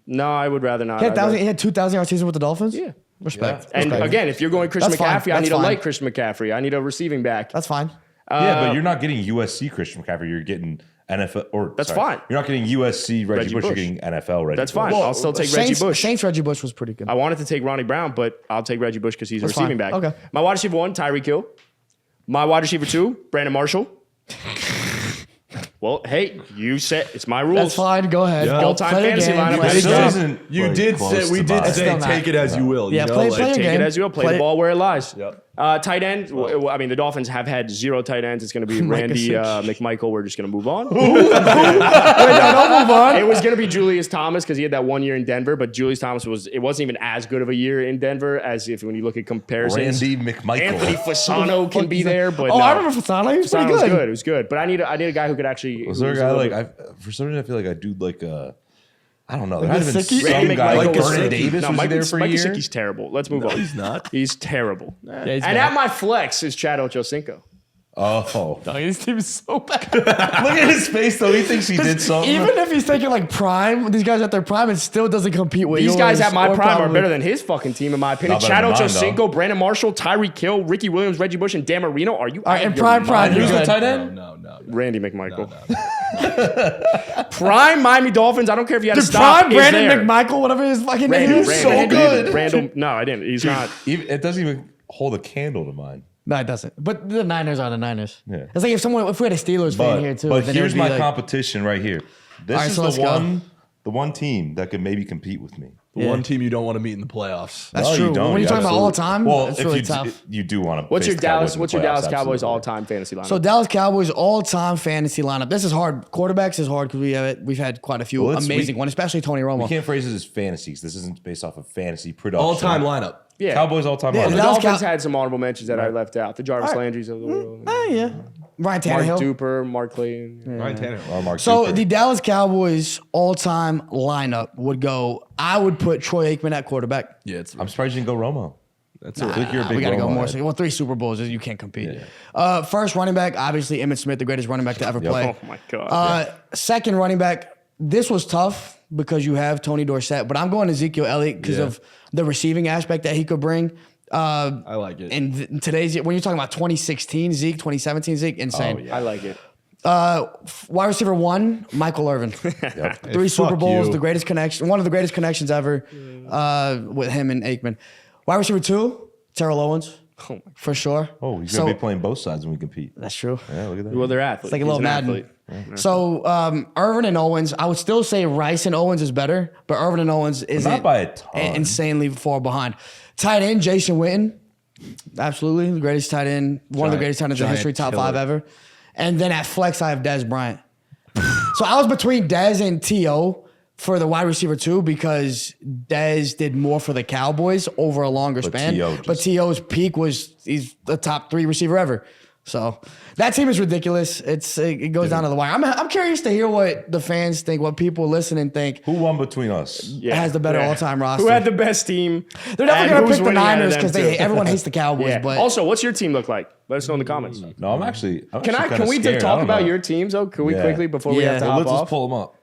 No, I would rather not. He had, I'd rather- 2,000-yard season with the Dolphins. Yeah. Respect. And Respect. again, if you're going Christian That's fine. McCaffrey, I That's need a fine. light Christian McCaffrey. I need a receiving back. That's fine. Yeah, but you're not getting USC Christian McCaffrey. You're getting NFL or That's sorry, fine. You're not getting USC Reggie Bush. You're Bush. getting NFL Reggie. That's Bush. fine. I'll still take Reggie Bush. Saints Reggie Bush was pretty good. I wanted to take Ronnie Brown, but I'll take Reggie Bush because he's a That's receiving fine. back. Okay. My wide receiver 1, Tyreek Hill. My wide receiver 2, Brandon Marshall. Well, hey, you said it's my rules. That's fine. Go ahead. Yeah. Go All-time play your fantasy game. lineup. Play It your still game. isn't, You like, did close say we to did mine. say Still not. take it as you will. Yeah, you know? play like, your Take game. it as you will. Play the ball where it lies. Yep. Tight end. I mean, the Dolphins have had 0 tight ends. It's going to be Micah Randy Sitch. McMichael. We're just going to move on. Don't move on. It was going to be Julius Thomas because he had that 1 year in Denver, but Julius Thomas wasn't even as good of a year in Denver as if when you look at comparisons. Randy McMichael. Anthony Fasano can be there, but Oh, no. I remember Fasano. He was pretty Fasano was good. good. It was good, but I need a guy who could actually. Was there a who's guy little like bit- for some reason I feel like I do like I don't know. There Like had to been Gesicki? some Randy guy like McMichael. Vernon Davis No, was Mike there for a year. Gesicki's terrible. Let's move on. He's not. He's terrible. Yeah, he's And bad. at my flex is Chad Ochocinco. Oh, Dog, this team is so bad. look at his face though. He thinks he did something. Even if he's taking like prime, these guys at their prime, it still doesn't compete with These guys yours at my or prime are probably- better than his fucking team, in my opinion. Not better Chad than mine, Ochocinco, Brandon Marshall, Tyreek Hill, Ricky Williams, Reggie Bush, and Dan Marino. Are you All right, out in of your prime, mind? you're Who's the good. tight end? No. Randy McMichael. Prime Miami Dolphins. I don't care if you had to Dude, stop. prime is Brandon there. McMichael, whatever his fucking name Randy, is. Randall. No, I didn't. He's not. It doesn't even hold a candle to mine. No, it doesn't. But the Niners are the Niners. Yeah. It's like if we had a Steelers fan here too. But then it here's would be my like, competition right here. This All right, is so let's go. the one team that could maybe compete with me. The one team you don't want to meet in the playoffs. That's No, true. you don't. When you're You talking about all absolutely- time, well, that's if really you tough. you do want to. What's your Dallas Cowboys absolutely. all-time fantasy lineup? So Dallas Cowboys all-time fantasy lineup. This is hard. Quarterbacks is hard because we've had quite a few Well, amazing ones, especially Tony We Romo. can't phrase it as fantasies. This isn't based off of fantasy production. All-time lineup. yeah. Cowboys all-time. Yeah, The lineup. Dallas Dolphins Cow- had some honorable mentions that I left out. The Jarvis Landrys of the world. Yeah. Ryan Mark Tannehill. Duper, Mark Clayton. Ryan Tannehill. Or Mark So Cooper. the Dallas Cowboys all-time lineup would go. I would put Troy Aikman at quarterback. Yeah, it's I'm surprised you didn't go Romo. that's I it. think you're a big We got to go Romo more. head. Well, 3 Super Bowls, you can't compete. First running back, obviously Emmitt Smith, the greatest running back to ever play. Oh my god. Second running back, this was tough because you have Tony Dorsett, but I'm going Ezekiel Elliott because Yeah. of the receiving aspect that he could bring. I like it. And today's when you're talking about 2016 Zeke, 2017 Zeke, insane. I like it. Wide receiver 1, Michael Irvin. 3 Super fuck Bowls, you. the greatest connection, one of the greatest connections ever with him and Aikman. Wide receiver 2, Terrell Owens, for sure. Oh, he's So- gonna be playing both sides when we compete. That's true. Yeah, look at that. Well, they're athletes. It's like a He's little an Madden. athlete. So Irvin and Owens, I would still say Rice and Owens is better, but Irvin and Owens is not by a ton. insanely far behind. Tight end, Jason Witten. Absolutely. The greatest tight end, one of the greatest tight ends in giant history, top killer. 5 ever. And then at flex, I have Dez Bryant. So I was between Dez and T.O. for the wide receiver too, because Dez did more for the Cowboys over a longer span. T.O. But just- T.O.'s peak he's the top 3 receiver ever. So that team is ridiculous. It goes down to the wire. I'm curious to hear what the fans think, what people listening think. Who won between us? Yeah. Has the better all-time roster. Who had the best team? They're definitely and going to who's pick the winning out of Niners them, because too. everyone hates the Cowboys. Yeah. But Also, what's your team look like? Let us know in the comments. No, I'm actually. Can we talk about your teams though? Can we Yeah. quickly before we Yeah. have to Well, hop let's just off? pull them up.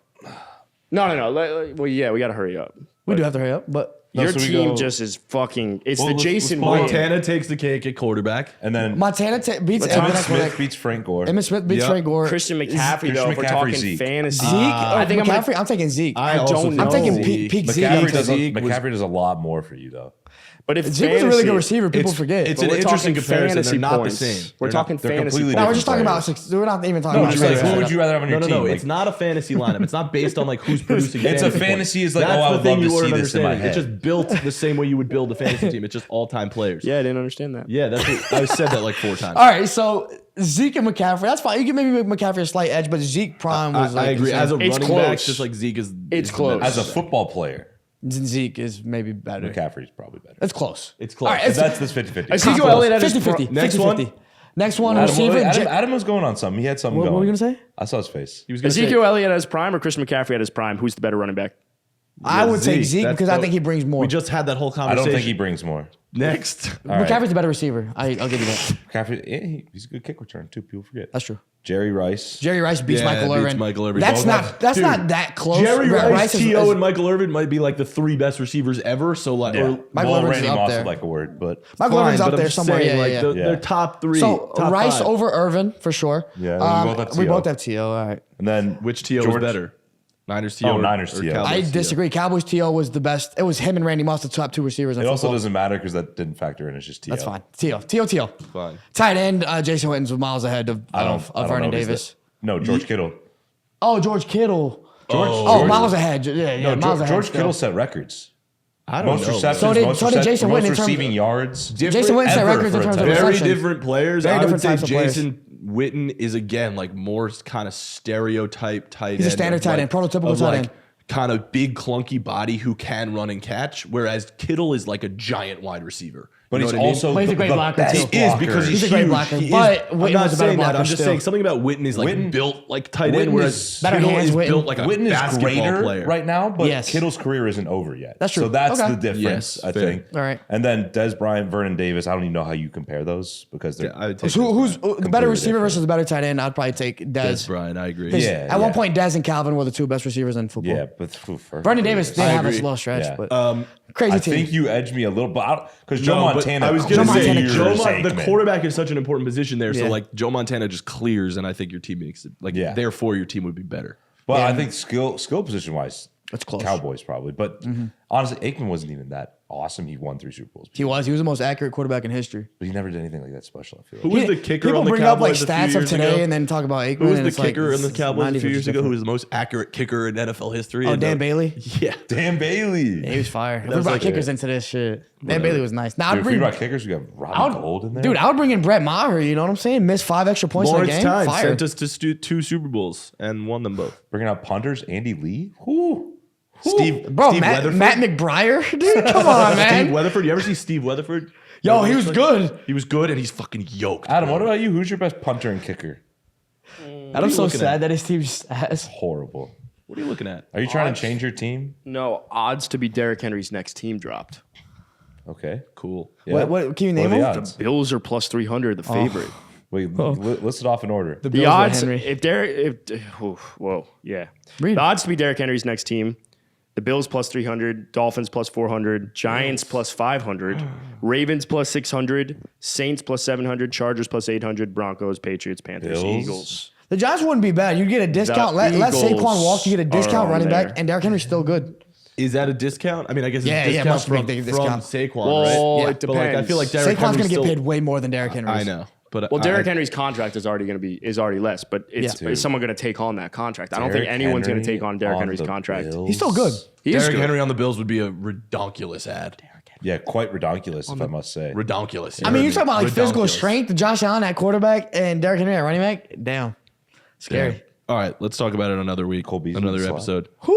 No. Well, yeah, we got to hurry up. we do have to hurry up. But No, Your so we team go- just is fucking. It's Well, the let's Jason pull it. Witten. Montana takes the cake at quarterback. And then Montana beats Let's Emmitt talk Smith beats Frank Gore. Emmitt Smith beats Yep. Frank Gore. Christian McCaffrey, Christian though, if we're McCaffrey, talking Zeke. fantasy. Zeke. I think I'm McCaffrey. I'm taking Zeke. I also don't know. I'm taking Zeke. peak Zeke. McCaffrey does a lot more for you though. But if Zeke was a really good receiver. People It's- forget. it's But an we're interesting talking comparison. They're fantasy not the points. same. We're talking they're fantasy completely points. no, we're just talking about players. six. We're not even talking No, about just six. like who would you rather have on your No, team? it's not a fantasy lineup. It's not based on like who's producing. It's a fantasy fantasy points. is like, That's oh, I the would thing love you to weren't see this in my understanding. head. It's just built the same way you would build a fantasy team. It's just all-time players. Yeah, I didn't understand that. Yeah, that's what I said that like 4 times. All right, so Zeke and McCaffrey. That's fine. You can maybe make McCaffrey a slight edge, but Zeke prime was I like agree. insane. As a It's running back, close. just like Zeke is. It's is close. better. As a football player, Zeke is maybe better. McCaffrey's probably better. It's close. It's close. All right, it's That's 50-50. Ezekiel Elliott at his 50-50. Next 50-50. one. Next one, Adam, receiver. Adam was going on something. He had something What going. were you gonna say? I saw his face. He was gonna say- Ezekiel Elliott at his prime or Christian McCaffrey at his prime? Who's the better running back? I would take Zeke That's because I the- think he brings more. We just had that whole I conversation. don't think he brings more. Next. All right. McCaffrey's a better receiver. I'll give you that. McCaffrey, he's a good kick return too. People forget. That's true. Jerry Rice. Jerry Rice beats Yeah, Michael beats Irvin. Michael Irvin. That's Both not have- that's Dude, not that close. Jerry Rice, is- T.O., and Michael Irvin might be like the 3 best receivers ever. So like, Yeah. or, Michael well, Irvin's Randy up Moss there. would like a word, but Michael fine, Irvin's but up I'm there just somewhere. saying, Yeah, like, yeah. the- Yeah. They're top 3. So top Rice 5. over Irvin for sure. Yeah, we both have we T.O. both have T.O. All right. and then Which T.O. George- was better? Niners T.O. Oh, or- Niners or T.O. Cowboys I T.O.? disagree. Cowboys T.O. was the best. It was him and Randy Moss, the top 2 receivers in It football. also doesn't matter because that didn't factor in. It's just T.O. That's fine. T.O. Fine. Tight end, Jason Witten's was miles ahead of I don't know Vernon if he's Davis. No, George Kittle. Oh, George Kittle. George- Miles ahead. Yeah, No, miles ahead. George still. Kittle set records. I don't Most know. receptions, So did- most, so did Jason most Witten in terms of- receiving yards. Jason Witten set ever records in for a terms of tight end. Very reception. different players. Very I would different say types of players. Jason Witten is again like more kind of stereotype tight end. He's a standard of, tight like- end, prototypical of, tight like, end. Kind of big clunky body who can run and catch, whereas Kittle is like a giant wide receiver. But You he's know what I mean? also But he's a great the blocker, best too. He is because He's he's a great huge. blocker, He is- but I'm Witten not was a better saying that. blocker I'm just still. saying something about Witten is like Witten- built like tight Witten end, whereas is- Better Kittle hands, is Witten. built like a Witten is basketball greater player. right now, but Yes. Kittle's career isn't over yet. That's true. So that's Okay. the difference, Yes, I fair. think. All right. And then Des Bryant, Vernon Davis. I don't even know how you compare those because they're I would take Who's the better Completely receiver different. versus the better tight end? I'd probably take Des Dez. Bryant. I agree. 'Cause Yeah, At one yeah. point, Dez and Calvin were the two best receivers in football. yeah, but Vernon Davis did I have a agree. slow stretch, Yeah. but crazy I team. think you edged me a little, but because Joe No, but Montana. I was Joe going to say Montana the quarterback is such an important position there. Yeah. So like Joe Montana just clears, and I think your team makes it like Yeah. therefore your team would be better. But Yeah. I think skill position wise, That's close. Cowboys probably. But honestly, Aikman wasn't even that awesome. He won 3 Super Bowls, He was the most accurate quarterback in history. but he never did anything like that special. I feel Who like. was the kicker People on the bring up like Cowboys a few stats of years today ago? and then talk about Aikman. Who was and the it's like, kicker in the it's Cowboys a 90 few years versus ago? Who different. was the most accurate kicker in NFL history? Oh, And, Dan Bailey. Yeah. Dan Bailey. Yeah, he was fire. If we was brought like kickers into this shit. Dan Bailey was nice. Now Dude, I'd if we bring, brought kickers, we got I Robbie would- Gold in there. dude, I would bring in Brett Maher. You know what I'm saying? Missed 5 extra points Lawrence in the game. Tynes Fire. sent us to 2 Super Bowls and won them both. Bringing out punters, Andy Lee. Who? Steve Matt Weatherford. McBriar, dude, come on, Steve man. Weatherford. You ever see Steve Weatherford? Yo, he was good. He was good, and he's fucking yoked. Adam, what about you? Who's your best punter and kicker? I'm so looking sad at? that his team just has. Horrible. What are you looking at? Are you trying to change your team? No, odds to be Derrick Henry's next team dropped. Okay. Cool. Yeah. What can you What name are the him? odds? Bills are plus 300, the favorite. Wait, list it off in order. The Bills with odds, Henry. if Derrick, yeah. Read. The odds to be Derrick Henry's next team: the Bills plus 300, Dolphins plus 400, Giants plus 500, Ravens plus 600, Saints plus 700, Chargers plus 800, Broncos, Patriots, Panthers, Bills? Eagles. The Giants wouldn't be bad. You'd get a discount. Let Eagles Saquon walk. You get a are discount on running there. back, and Derrick Henry's still good. Is that a discount? I mean, I guess it's Yeah, a yeah, discount must be from, a big from discount. Saquon, Well, right? it But like, I feel like depends. Derrick Saquon's Henry's gonna get still, paid way more than Derrick Henry. I know, but Well, Derrick Henry's contract is already less, but Yeah. is someone going to take on that contract? I don't think Derrick anyone's going to Henry take on Derrick on Henry's the contract. Bills? He's still good. He is Derrick good. Henry on the Bills would be a redonkulous ad. Yeah, quite redonkulous, if I must say. Redonkulous. I mean, you're talking about like physical Redonkulous. strength. Josh Allen at quarterback and Derrick Henry at running back. Damn, scary. Damn. All right, let's talk about it another week, Cole Beasley another slot. episode. Woo!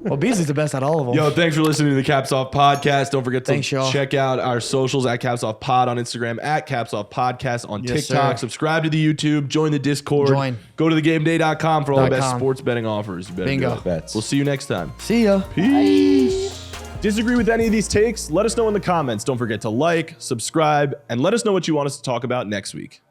Well, Beasley's the best out of all of them. Yo, thanks for listening to the Caps Off Podcast. Don't forget to Thanks, y'all. check out our socials at Caps Off Pod on Instagram, at Caps Off Podcast on Yes, TikTok. sir. Subscribe to the YouTube. Join the Discord. Join. Go to thegameday.com for all the best .com. sports betting offers. You better Bingo. do it. Bets. We'll see you next time. See ya. Disagree with any of these takes? Let us know in the comments. Don't forget to like, subscribe, and let us know what you want us to talk about next week.